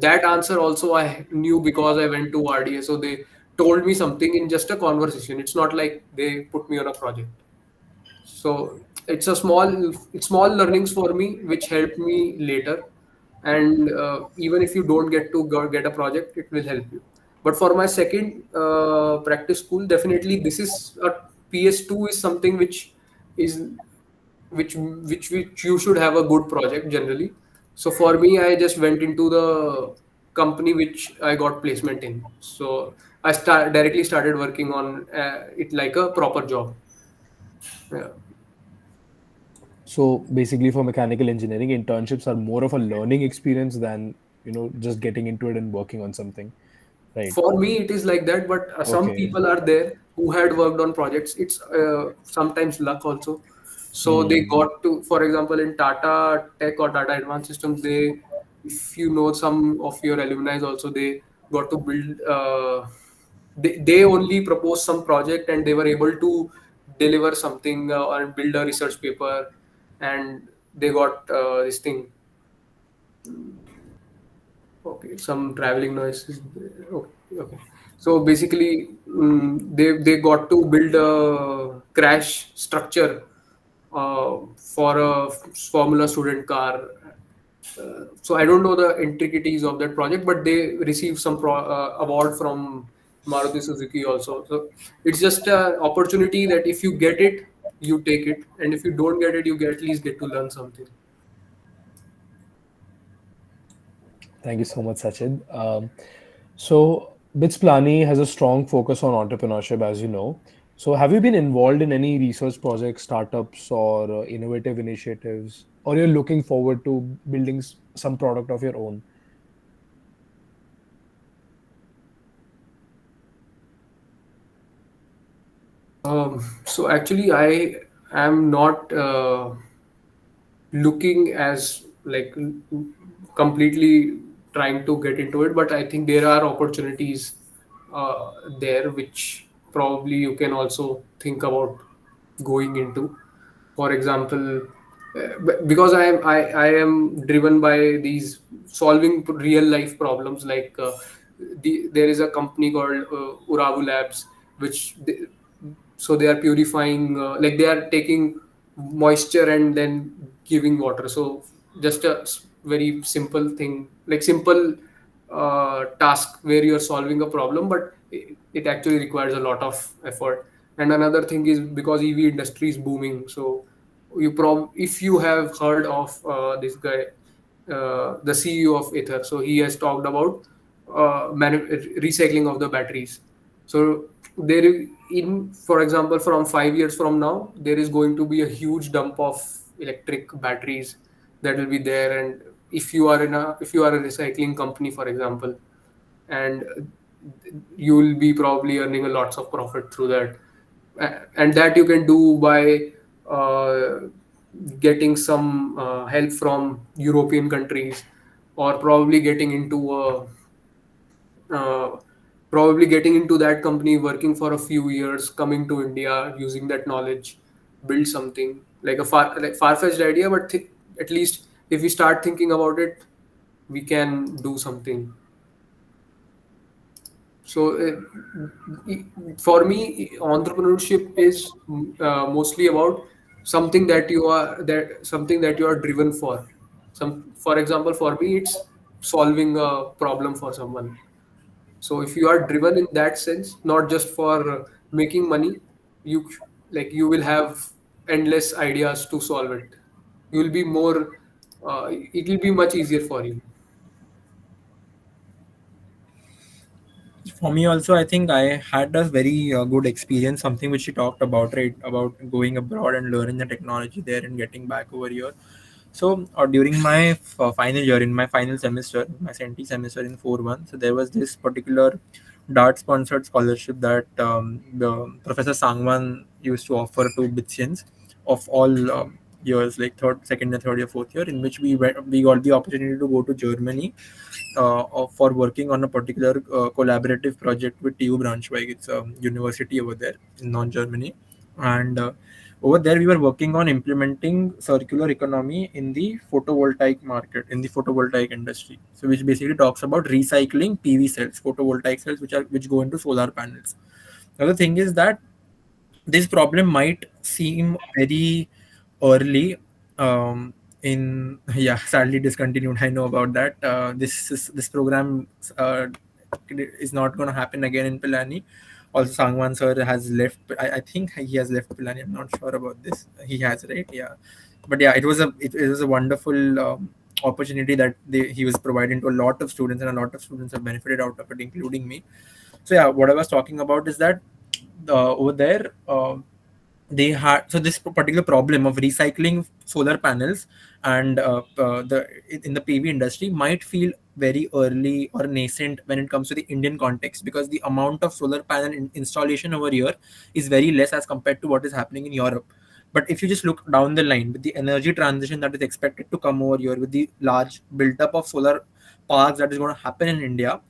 that answer also I knew because I went to RDA. So they told me something in just a conversation. It's not like they put me on a project. So it's small learnings for me which helped me later. And even if you don't get to get a project, it will help you. But for my second practice school, definitely this is a PS2 is something is which you should have a good project generally. So for me, I just went into the company which I got placement in. So I directly started working on it like a proper job. Yeah. So basically, for mechanical engineering, internships are more of a learning experience than just getting into it and working on something, right? For me, it is like that, but some Okay. people are there who had worked on projects. It's sometimes luck also. So they Hmm. got to, for example, in Tata Tech or Tata Advanced Systems, they, if you know some of your alumni also, they got to build. They only proposed some project and they were able to deliver something or build a research paper, and they got this thing. Okay, some traveling noises. Okay, okay. So basically, they got to build a crash structure for a Formula student car. So I don't know the intricacies of that project, but they received some award from Maruti Suzuki also. So it's just an opportunity that if you get it, you take it, and if you don't get it, you get at least get to learn something. Thank you so much, Sachin. So, BITS Plani has a strong focus on entrepreneurship, as you know. So, have you been involved in any research projects, startups, or innovative initiatives, or you're looking forward to building some product of your own? So actually, I am not looking as like completely trying to get into it, but I think there are opportunities there which probably you can also think about going into. For example, because I am driven by these solving real life problems. Like there is a company called Uravu Labs, which so they are purifying, like they are taking moisture and then giving water. So just a very simple thing, like simple task where you are solving a problem, but it actually requires a lot of effort. And another thing is because EV industry is booming, so if you have heard of this guy, the CEO of Ether, so he has talked about recycling of the batteries. So there in, for example, from 5 years from now, there is going to be a huge dump of electric batteries that will be there. And if you are a recycling company, for example, and you will be probably earning a lots of profit through that. And that you can do by getting some help from European countries, or uh, probably getting into that company, working for a few years, coming to India, using that knowledge, build something like a far-fetched idea, but at least if we start thinking about it, we can do something. So for me, entrepreneurship is mostly about something that you are driven for. For example, for me, it's solving a problem for someone. So if you are driven in that sense, not just for making money, you you will have endless ideas to solve it. You will be more. It will be much easier for you. For me also, I think I had a very good experience, something which you talked about, right, about going abroad and learning the technology there and getting back over here. So during my final year, in my final semester, my CENTI semester in 4-1, so there was this particular DART sponsored scholarship that the Professor Sangwan used to offer to Bitsians of all years, like second and third year, fourth year, in which we got the opportunity to go to Germany for working on a particular collaborative project with TU Braunschweig. It's a university over there in non-Germany, and over there we were working on implementing circular economy in the photovoltaic market, in the photovoltaic industry. So which basically talks about recycling PV cells, photovoltaic cells, which go into solar panels. Now the thing is that this problem might seem very early in yeah, sadly discontinued. I know about that. This program is not going to happen again in Pilani. Also, Sangwan sir has left. I think he has left Pilani. I'm not sure about this. He has, right? Yeah, but yeah, it was a wonderful opportunity that he was providing to a lot of students, and a lot of students have benefited out of it, including me. So yeah, what I was talking about is that over there, they had, so this particular problem of recycling solar panels and the in the PV industry might feel very early or nascent when it comes to the Indian context, because the amount of solar panel installation over here is very less as compared to what is happening in Europe. But if you just look down the line with the energy transition that is expected to come over here, with the large build-up of solar parks that is going to happen in India,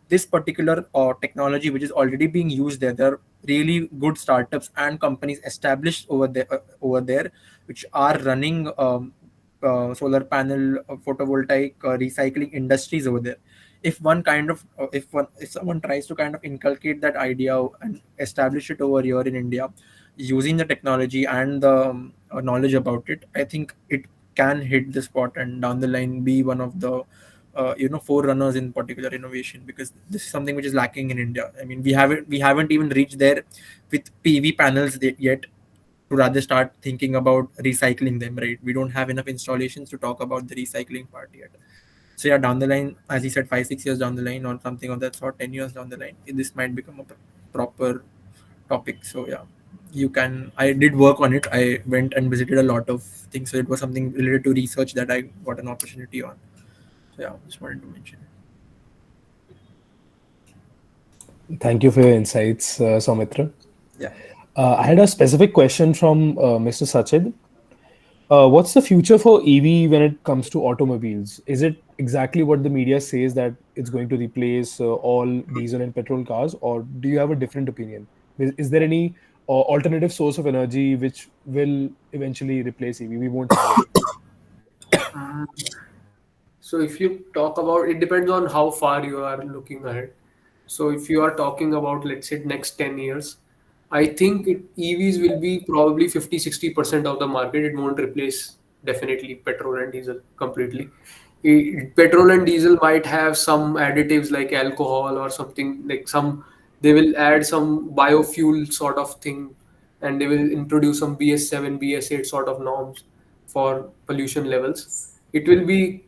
this particular technology which is already being used there are really good startups and companies established over there which are running solar panel photovoltaic recycling industries over there. If one kind of if someone tries to kind of inculcate that idea and establish it over here in India using the technology and the knowledge about it, I think it can hit the spot and down the line be one of the forerunners in particular innovation, because this is something which is lacking in India. I mean, we haven't even reached there with PV panels yet to rather start thinking about recycling them, right? We don't have enough installations to talk about the recycling part yet. So yeah, down the line, as you said, 5-6 years down the line or something of that sort, 10 years down the line, this might become a proper topic. So yeah, I did work on it. I went and visited a lot of things, so it was something related to research that I got an opportunity on. So yeah, just wanted to mention it. Thank you for your insights, Soumitra. Yeah. I had a specific question from Mr. Sachid. What's the future for EV when it comes to automobiles? Is it exactly what the media says, that it's going to replace all diesel and petrol cars, or do you have a different opinion? Is there any alternative source of energy which will eventually replace EV? We won't have it. Mm. So if you talk about, it depends on how far you are looking ahead. So if you are talking about, let's say, next 10 years, I think EVs will be probably 50-60% of the market. It won't replace definitely petrol and diesel completely. Petrol and diesel might have some additives like alcohol or something, like some, they will add some biofuel sort of thing, and they will introduce some BS7, BS8 sort of norms for pollution levels. It will be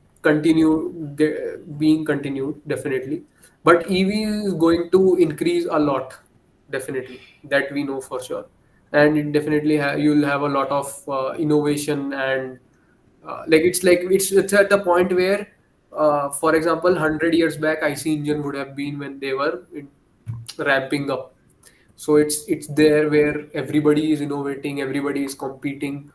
being continued definitely, but EV is going to increase a lot, definitely, that we know for sure. And it definitely you'll have a lot of innovation, and it's at the point where, for example, 100 years back, IC engine would have been when they were ramping up. So it's there where everybody is innovating, everybody is competing.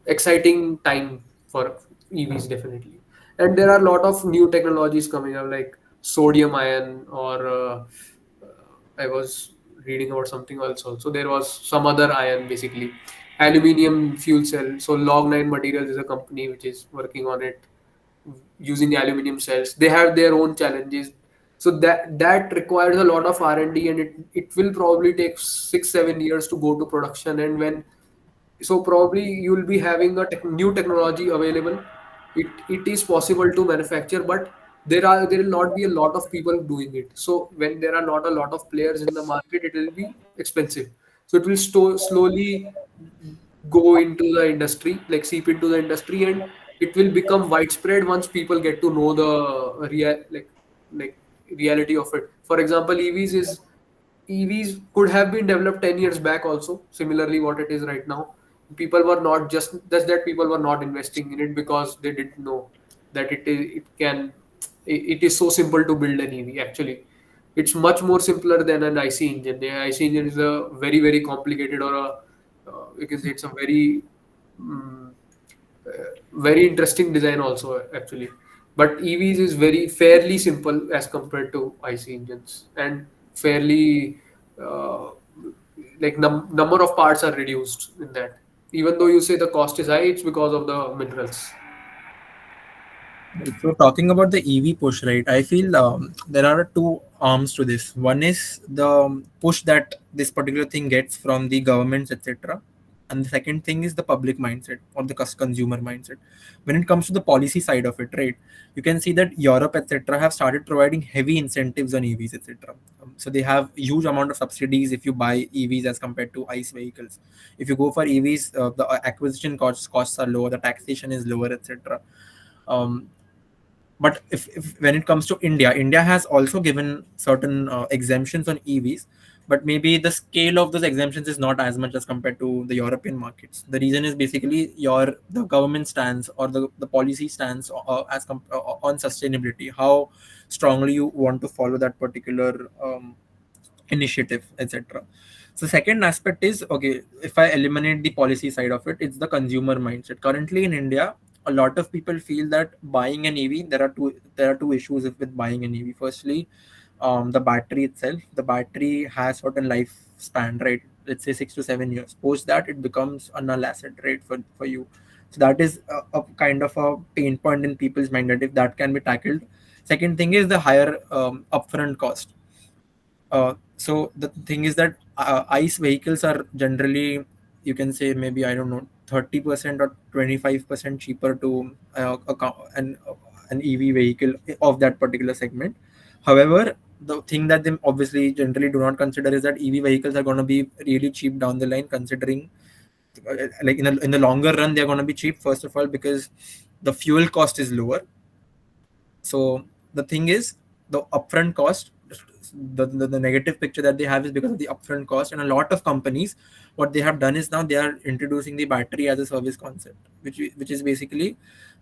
Exciting time for EVs, definitely. And there are a lot of new technologies coming up, like sodium ion, or I was reading about something else also. There was some other ion, basically aluminium fuel cell. So Log9 Materials is a company which is working on it, using aluminium cells. They have their own challenges, so that requires a lot of R&D, and it will probably take 6-7 years to go to production. And when, so probably you'll be having a new technology available. It is possible to manufacture, but there will not be a lot of people doing it. So when there are not a lot of players in the market, it will be expensive. So it will slowly go into the industry, like seep into the industry, and it will become widespread once people get to know the like reality of it. For example, EVs could have been developed 10 years back also, similarly what it is right now. People were not just That's that people were not investing in it because they didn't know that it is so simple to build an EV. Actually, it's much more simpler than an IC engine. The IC engine is a very, very complicated, or you can say it's a very mm, very interesting design also, actually. But EVs is very fairly simple as compared to IC engines, and fairly uh, number of parts are reduced in that. Even though you say the cost is high, it's because of the minerals. So talking about the EV push, right? I feel there are two arms to this. One is the push that this particular thing gets from the governments, etc. And the second thing is the public mindset or the consumer mindset. When it comes to the policy side of it, right? You can see that Europe, etc., have started providing heavy incentives on EVs, etc. So they have huge amount of subsidies if you buy EVs as compared to ICE vehicles. If you go for EVs, the acquisition costs are lower, the taxation is lower, etc. Um, but if when it comes to India has also given certain exemptions on EVs, but maybe the scale of those exemptions is not as much as compared to the European markets. The reason is basically the government stance or the policy stance on sustainability, how strongly you want to follow that particular initiative, etc. So second aspect is, okay, if I eliminate the policy side of it, it's the consumer mindset. Currently in India, a lot of people feel that buying an EV, there are two issues with buying an EV. Firstly, the battery itself. The battery has certain lifespan, right? Let's say 6 to 7 years. Post that, it becomes a null asset, right, for you. So that is a kind of a pain point in people's mind, that if that can be tackled. Second thing is the higher upfront cost. So the thing is that ICE vehicles are generally, you can say, maybe, I don't know, 30% or 25% cheaper to an EV vehicle of that particular segment. However, the thing that they obviously generally do not consider is that EV vehicles are going to be really cheap down the line, considering like in the longer run they're going to be cheap, first of all because the fuel cost is lower. So the thing is, the upfront cost, the negative picture that they have is because of the upfront cost. And a lot of companies, what they have done is now they are introducing the battery as a service concept, which is basically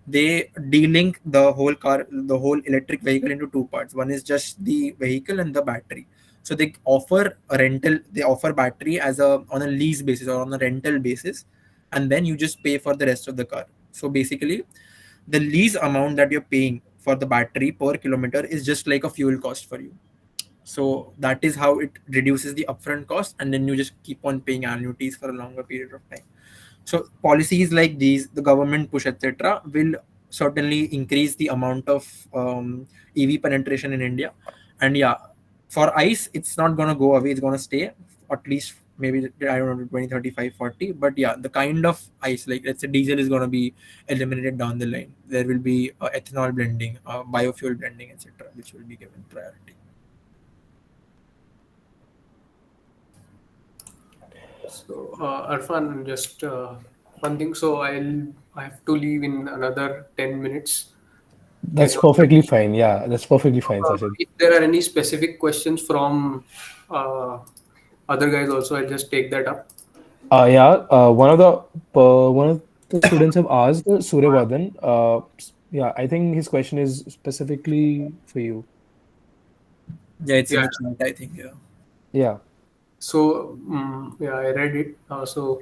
they de-link the whole electric vehicle into two parts. One is just the vehicle and the battery. So they offer a rental, they offer battery as a on a lease basis or on a rental basis, and then you just pay for the rest of the car. So basically, the lease amount that you're paying for the battery per kilometer is just like a fuel cost for you. So that is how it reduces the upfront cost, and then you just keep on paying annuities for a longer period of time. So policies like these, the government push, etc., will certainly increase the amount of EV penetration in India. And yeah, for ICE, it's not going to go away. It's going to stay at least maybe, I don't know, 20, 35, 40. But yeah, the kind of ICE, like let's say diesel, is going to be eliminated down the line. There will be ethanol blending, biofuel blending, etc., which will be given priority. So, Arfan, just one thing. So I have to leave in another 10 minutes. That's perfectly fine. Yeah, that's perfectly fine, Sachin. If there are any specific questions from uh, other guys, also I'll just take that up. Yeah, one of the students have asked Suryavardhan. Yeah, I think his question is specifically for you. Yeah, it's in Yeah. the chat, I think. Yeah. Yeah. So yeah, I read it. So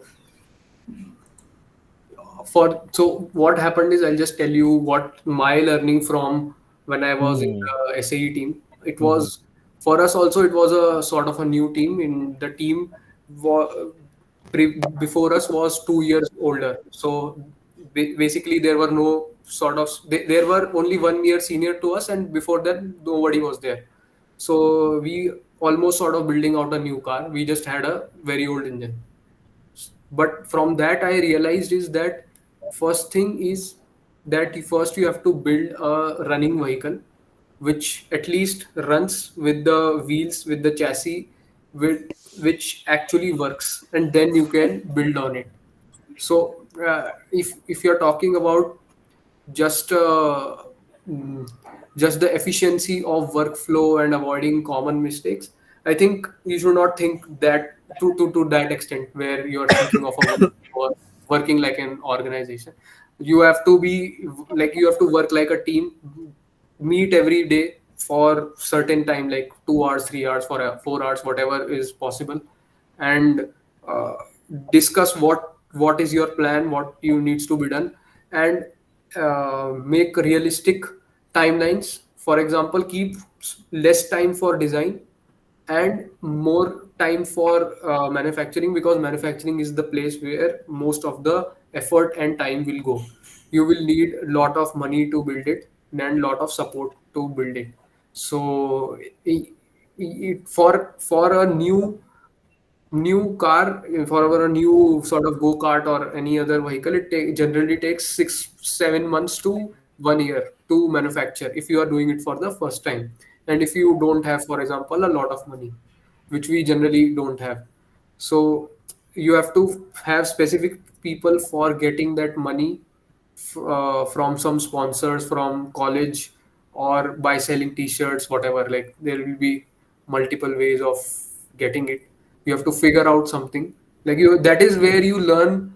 what happened is, I'll just tell you what my learning from when I was in Hmm. the SAE team. It Hmm. was, for us also, it was a sort of a new team. In the team wa- before us was 2 years older. So basically there were no sort of, there were only 1 year senior to us, and before that nobody was there. So we almost sort of building out a new car. We just had a very old engine. But from that I realized is that first thing is that first you have to build a running vehicle which at least runs with the wheels, with the chassis, with which actually works, and then you can build on it. So if you're talking about just mm, just the efficiency of workflow and avoiding common mistakes, I think you should not think that to that extent where you're thinking of or working like an organization. You have to be like, you have to work like a team, meet every day for certain time, like 2 hours, 3 hours, for 4 hours, whatever is possible, and uh, discuss what is your plan, what you needs to be done, and make realistic timelines. For example, keep less time for design and more time for manufacturing, because manufacturing is the place where most of the effort and time will go. You will need a lot of money to build it and lot of support to build it. So for a new car, for a new sort of go kart or any other vehicle, generally takes 6 7 months to 1 year to manufacture if you are doing it for the first time, and if you don't have, for example, a lot of money, which we generally don't have. So you have to have specific people for getting that money from some sponsors from college, or by selling t-shirts, whatever. Like there will be multiple ways of getting it. You have to figure out something. Like you, that is where you learn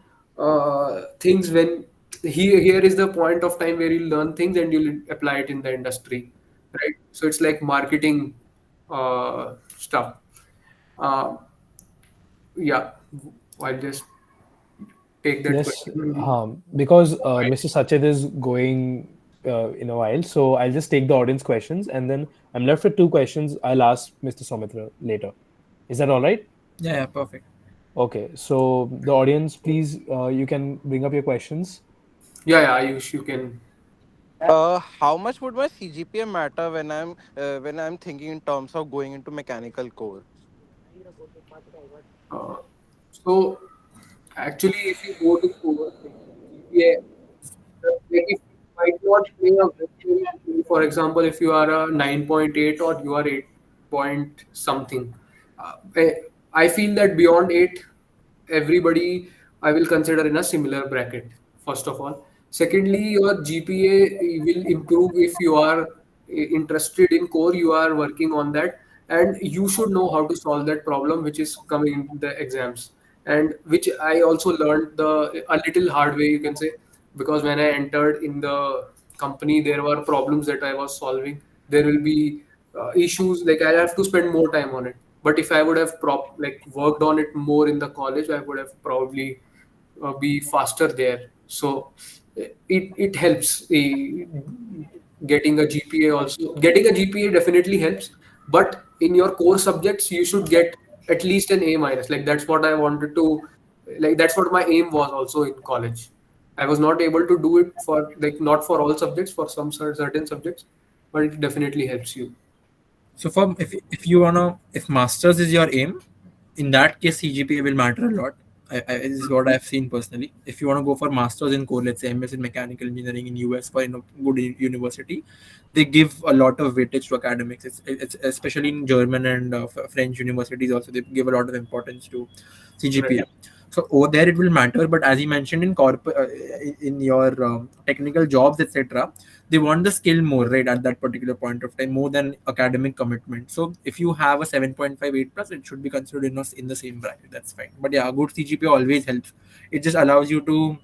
things. When here is the point of time where you learn things and you'll apply it in the industry, right? So it's like marketing stuff. uh, yeah, I'll just take that Yes, question. because Right. Mr. Sachit is going in a while, so I'll just take the audience questions and then I'm left with two questions. I'll ask Mr. Somitra later. Is that all right? Yeah, perfect. Okay, so the audience, please, you can bring up your questions. Yeah, yeah, you can. How much would my CGPA matter when I'm thinking in terms of going into mechanical core? Uh, so actually, if you go to core, like GPA, like if you might not play a very, for example, if you are a 9.8 or you are 8 point something, I feel that beyond 8, everybody I will consider in a similar bracket, first of all. Secondly, your GPA will improve if you are interested in core, you are working on that, and you should know how to solve that problem which is coming in the exams, and which I also learned the a little hard way, you can say, because when I entered in the company, there were problems that I was solving. There will be issues, like I have to spend more time on it. But if I would have worked on it more in the college, I would have probably be faster there. So it helps. Getting a GPA also, getting a GPA definitely helps. But in your core subjects, you should get at least an A minus. Like that's what I wanted to. Like that's what my aim was also in college. I was not able to do it for, like, not for all subjects, for some certain subjects, but it definitely helps you. So for if you wanna, if masters is your aim, in that case CGPA will matter a lot. This is what I've seen personally. If you want to go for masters in core, let's say MS in mechanical engineering in US for good university, they give a lot of weightage to academics. It's especially in German and French universities also, they give a lot of importance to Right. CGPA. So over there it will matter, but as you mentioned in in your technical jobs, etc., they want the skill more, right, at that particular point of time, more than academic commitment. So if you have a 7.58 plus, it should be considered in the same bracket. That's fine. But yeah, a good CGPA always helps. It just allows you to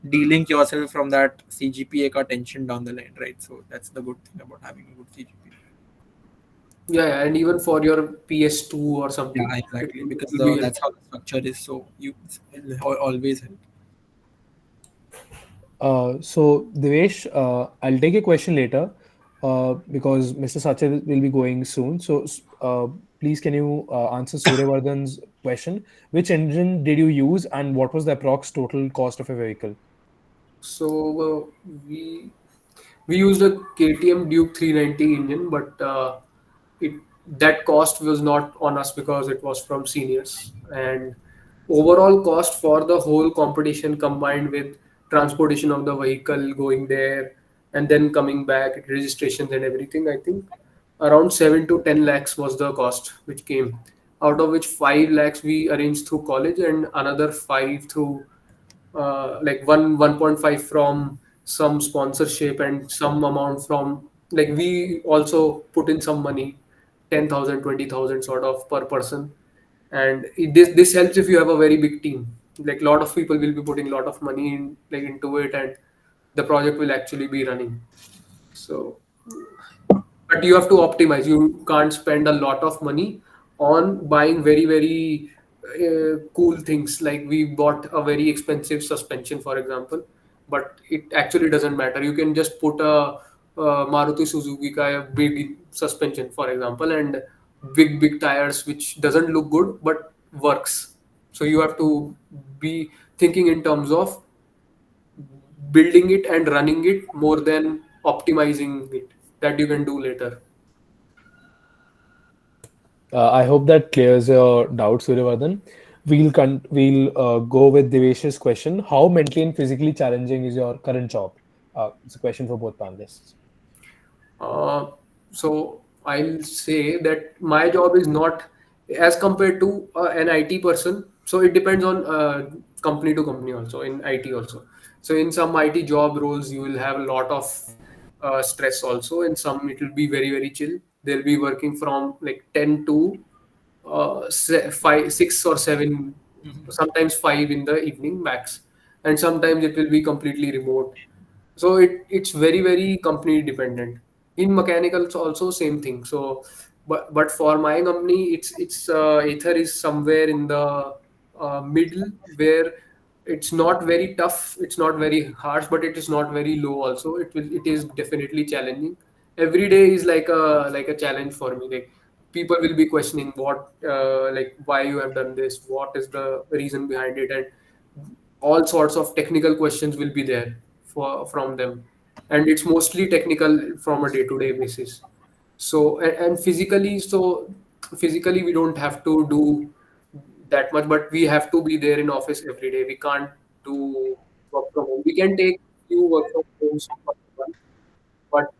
de-link yourself from that CGPA ka tension down the line, right? So that's the good thing about having a good CGPA. Yeah, yeah, and even for your PS2 or Yeah, something, exactly, it because will be that's helpful. how the structure is. So it'll always help. So Devesh, I'll take a question later because Mr. Sachit will be going soon. So please, can you answer Suryavardhan's question? Which engine did you use, and what was the approx total cost of a vehicle? So we used a KTM Duke 390 engine, but it that cost was not on us because it was from seniors. And overall cost for the whole competition, combined with transportation of the vehicle going there and then coming back, registrations and everything, I think around 7 to 10 lakhs was the cost which came, out of which 5 lakhs we arranged through college and another 5 through, like 1.5 from some sponsorship, and some amount from, like, we also put in some money, 10,000, 20,000 sort of per person. And this helps if you have a very big team. Like a lot of people will be putting a lot of money in, like, into it, and the project will actually be running. So, but you have to optimize. You can't spend a lot of money on buying very, very cool things. Like we bought a very expensive suspension, for example, but it actually doesn't matter. You can just put a Maruti Suzuki ka big suspension, for example, and big tires, which doesn't look good but works. So you have to be thinking in terms of building it and running it more than optimizing it, that you can do later. I hope that clears your doubts, Suryavardhan. We'll go with Devesh's question. How mentally and physically challenging is your current job? It's a question for both panelists. Uh, so I'll say that my job is not, as compared to an IT person. So it depends on company to company also in IT also. So in some IT job roles you will have a lot of stress also. In some it will be very chill. They'll be working from like 10 to 5, 6 or 7, sometimes 5 in the evening max, and sometimes it will be completely remote. So it's very company dependent. In mechanical it's also same thing. So but for my company it's Ather is somewhere in the middle, where it's not very tough, it's not very harsh, but it is not very low also. It is definitely challenging. Every day is like a challenge for me. Like people will be questioning what like why you have done this, what is the reason behind it, and all sorts of technical questions will be there from them. And it's mostly technical from a day to day basis. So and physically, so physically we don't have to do that much, but we have to be there in office every day. We can't do work from home. We can take few work from homes for a month, but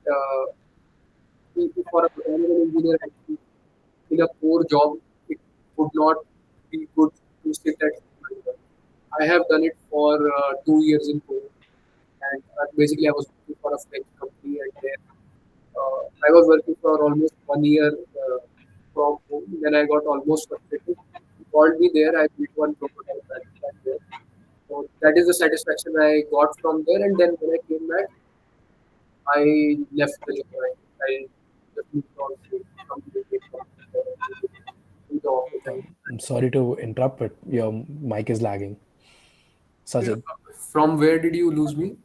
for a mechanical engineer, actually, in a core job, it would not be good to sit at home. I have done it for 2 years in core, and basically I was working for a French company, and there I was working for almost 1 year from home. Then I got almost frustrated. He called me there. I built one prototype back there. So that is the satisfaction I got from there. And then when I came back, I left the job. I just moved on to something different, in the office. And I'm sorry to interrupt, but your mic is lagging. Sajid. from where did you lose me?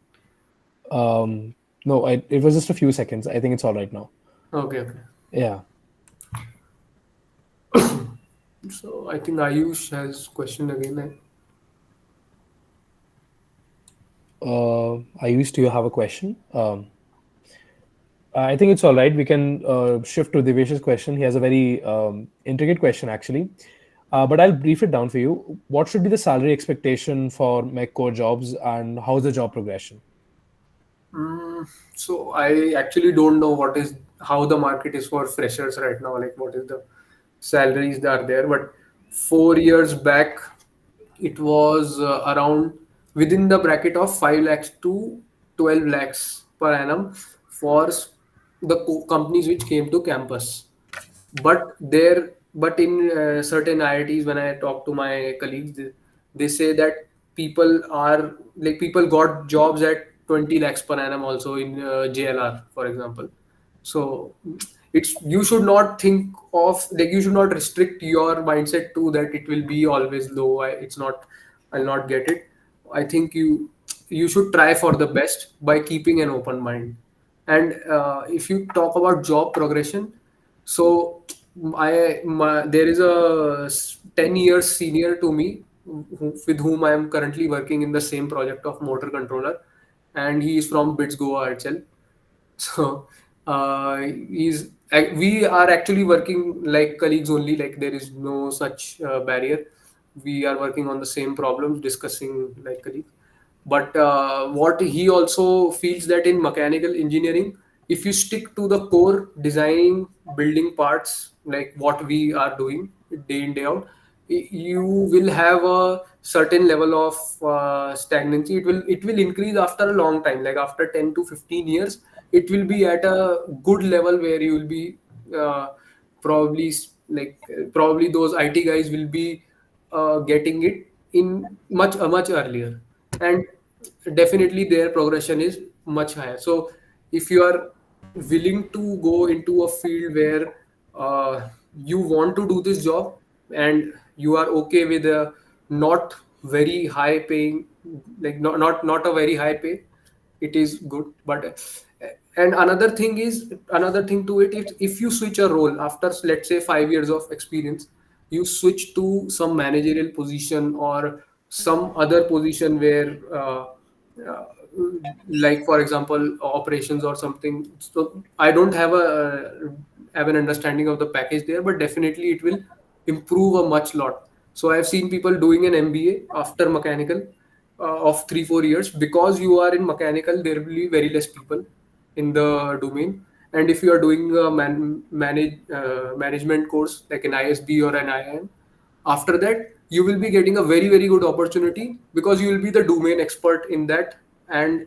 No, it was just a few seconds. I think it's all right now. Okay, okay. Yeah. So I think Ayush has question again. Ayush, do you have a question? I think it's all right. We can shift to Divesh's question. He has a very intricate question, actually. But I'll brief it down for you. What should be the salary expectation for mech core jobs, and how's the job progression? So I actually don't know what is how the market is for freshers right now. Like what is the salaries that are there? But 4 years back, it was around within the bracket of 5 lakhs to 12 lakhs per annum for the companies which came to campus. But in certain IITs, when I talk to my colleagues, they say that people got jobs at 20 lakhs per annum also in JLR, for example. So it's you should not think of like you should not restrict your mindset to that it will be always low. It's not. I'll not get it. I think you should try for the best by keeping an open mind. And if you talk about job progression, so there is a 10 years senior to me with whom I am currently working in the same project of motor controller, and he is from BITS Goa itself. So we are actually working like colleagues only. Like there is no such barrier. We are working on the same problems, discussing like colleagues. But what he also feels that in mechanical engineering, if you stick to the core designing, building parts like what we are doing day in day out, you will have a certain level of stagnancy. It will increase after a long time, like after 10 to 15 years. It will be at a good level where you will be uh, probably those IT guys will be getting it in much earlier, and definitely their progression is much higher. So if you are willing to go into a field where you want to do this job, and you are okay with a not very high paying, like not a very high pay, it is good. But and another thing to it is, if you switch a role after let's say 5 years of experience, you switch to some managerial position or some other position where uh, like for example operations or something. So I don't have an understanding of the package there, but definitely it will improve a much lot. So I've seen people doing an MBA after mechanical of 3 4 years, because you are in mechanical there will be very less people in the domain. And if you are doing a management course like an ISB or an IIM, after that you will be getting a very very good opportunity because you will be the domain expert in that, and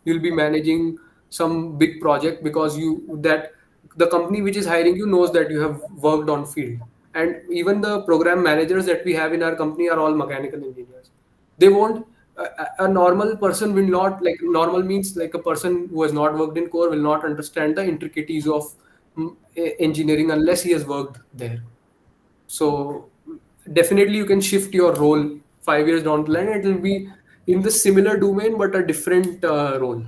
you'll be managing some big project because you that the company which is hiring you knows that you have worked on field. And even the program managers that we have in our company are all mechanical engineers. They won't a normal person will not, like, normal means like a person who has not worked in core will not understand the intricacies of engineering unless he has worked there. So definitely you can shift your role 5 years down the line. It will be in the similar domain but a different role.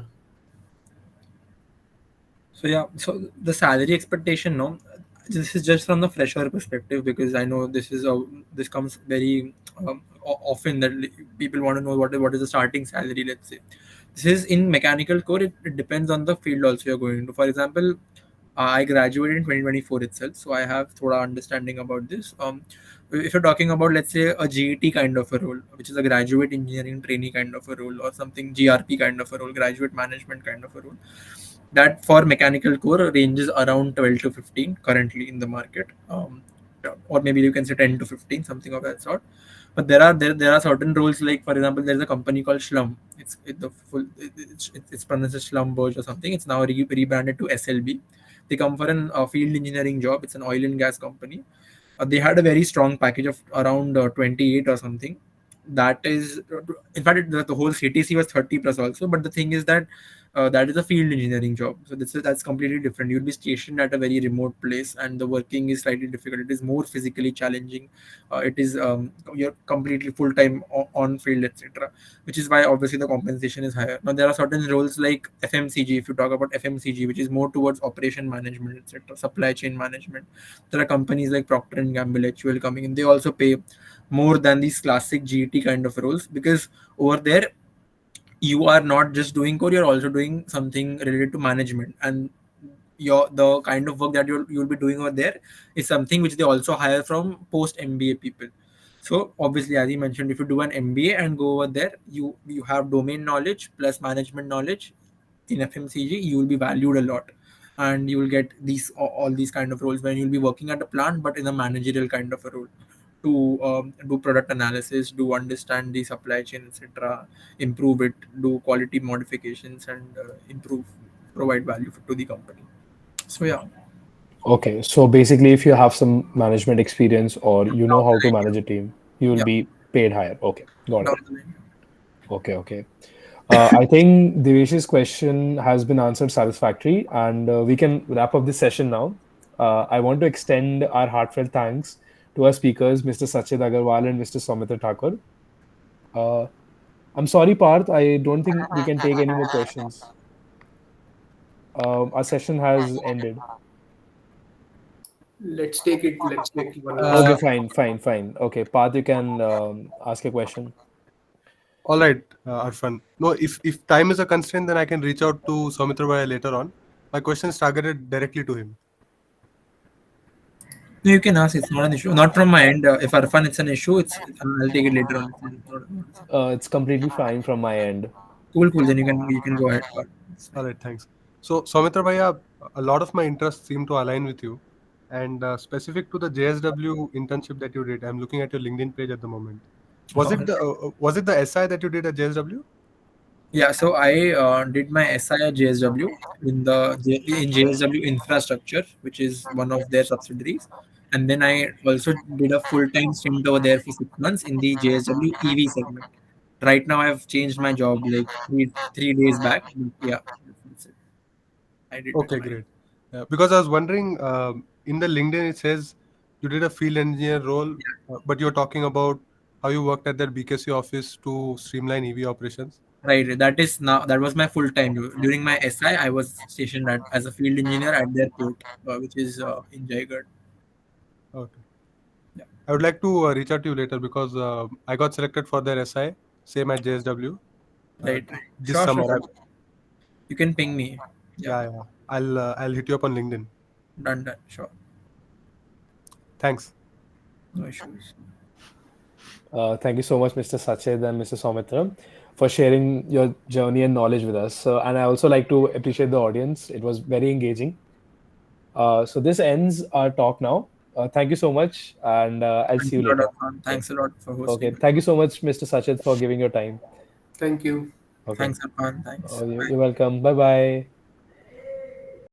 So yeah, so the salary expectation, no, this is just from the fresher perspective, because I know this comes very often that people want to know what is the starting salary. Let's say this is in mechanical core. It depends on the field also you're going to. For example, I graduated in 2024 itself, so I have thoda understanding about this. If you're talking about, let's say, a GET kind of a role, which is a graduate engineering trainee kind of a role, or something GRP kind of a role, graduate management kind of a role, that for mechanical core ranges around 12 to 15 currently in the market, or maybe you can say 10 to 15, something of that sort. But there are certain roles, like for example, there's a company called Schlum. It's pronounced as Schlumberger or something. It's now rebranded to SLB. They come for an field engineering job. It's an oil and gas company. They had a very strong package of around 28 or something. That is, in fact, the whole CTC was 30 plus also. But the thing is that that is a field engineering job, so that's completely different. You'll be stationed at a very remote place, and the working is slightly difficult. It is more physically challenging. It is you're completely full time on field, etc., which is why obviously the compensation is higher. Now there are certain roles like FMCG. If you talk about FMCG, which is more towards operation management, etc., supply chain management, there are companies like Procter and Gamble, HUL coming in. They also pay more than these classic GT kind of roles, because over there you are not just doing core, you're also doing something related to management, and the kind of work that you'll be doing over there is something which they also hire from post MBA people. So obviously, as you mentioned, if you do an MBA and go over there, you have domain knowledge plus management knowledge in FMCG, you will be valued a lot, and you will get all these kind of roles when you'll be working at a plant, but in a managerial kind of a role, to do product analysis, do understand the supply chain, etc., improve it, do quality modifications, and provide value to the company. So yeah. Okay, so basically, if you have some management experience or you know how to manage a team, you will Yeah. be paid higher. Okay, got it. Down the line. Okay. I think Devesh's question has been answered satisfactory, and we can wrap up this session now. I want to extend our heartfelt thanks to our speakers, Mr. Sachit Agarwal and Mr. Soumitra Thakur. I'm sorry, Parth, I don't think we can take any more questions. Our session has ended. Let's take one Okay, last. fine. Okay, Parth, you can ask a question. All right, Arfan. No, if time is a constraint, then I can reach out to Soumitra Bhai later on. My question is targeted directly to him. No, you can ask. It's not an issue. Not from my end. If Arfan, it's an issue. I'll take it later on. It's completely fine from my end. Cool. Then you can go ahead. All right, thanks. So, Soumitra Bhaiya, a lot of my interests seem to align with you. And specific to the JSW internship that you did, I'm looking at your LinkedIn page at the moment. Was it the SI that you did at JSW? Yeah, so I did my SI at JSW in JSW Infrastructure, which is one of their subsidiaries, and then I also did a full-time stint over there for 6 months in the JSW EV segment. Right now, I've changed my job like three days back. But yeah, that's it. I did. Okay, great. Because I was wondering, in the LinkedIn it says you did a field engineer role, but you're talking about how you worked at that BKC office to streamline EV operations. Right. That was my full time. During my SI, I was stationed as a field engineer at their port, which is in Jaigarh. Okay. Yeah. I would like to reach out to you later because I got selected for their SI, same at JSW. Right. This Sure. summer. You can ping me. Yeah. I'll hit you up on LinkedIn. Done. Sure. Thanks. No issues. Thank you so much, Mr. Sachit and Mr. Soumitra, for sharing your journey and knowledge with us. And I also like to appreciate the audience. It was very engaging. So this ends our talk now. Thank you so much, and I'll Thanks see you a lot, later. Arfan. Thanks a lot for Okay. hosting. Thank you so much, Mr. Sachit, for giving your time. Thank you. Okay. Thanks, Arfan. Thanks. Bye. You're welcome. Bye bye.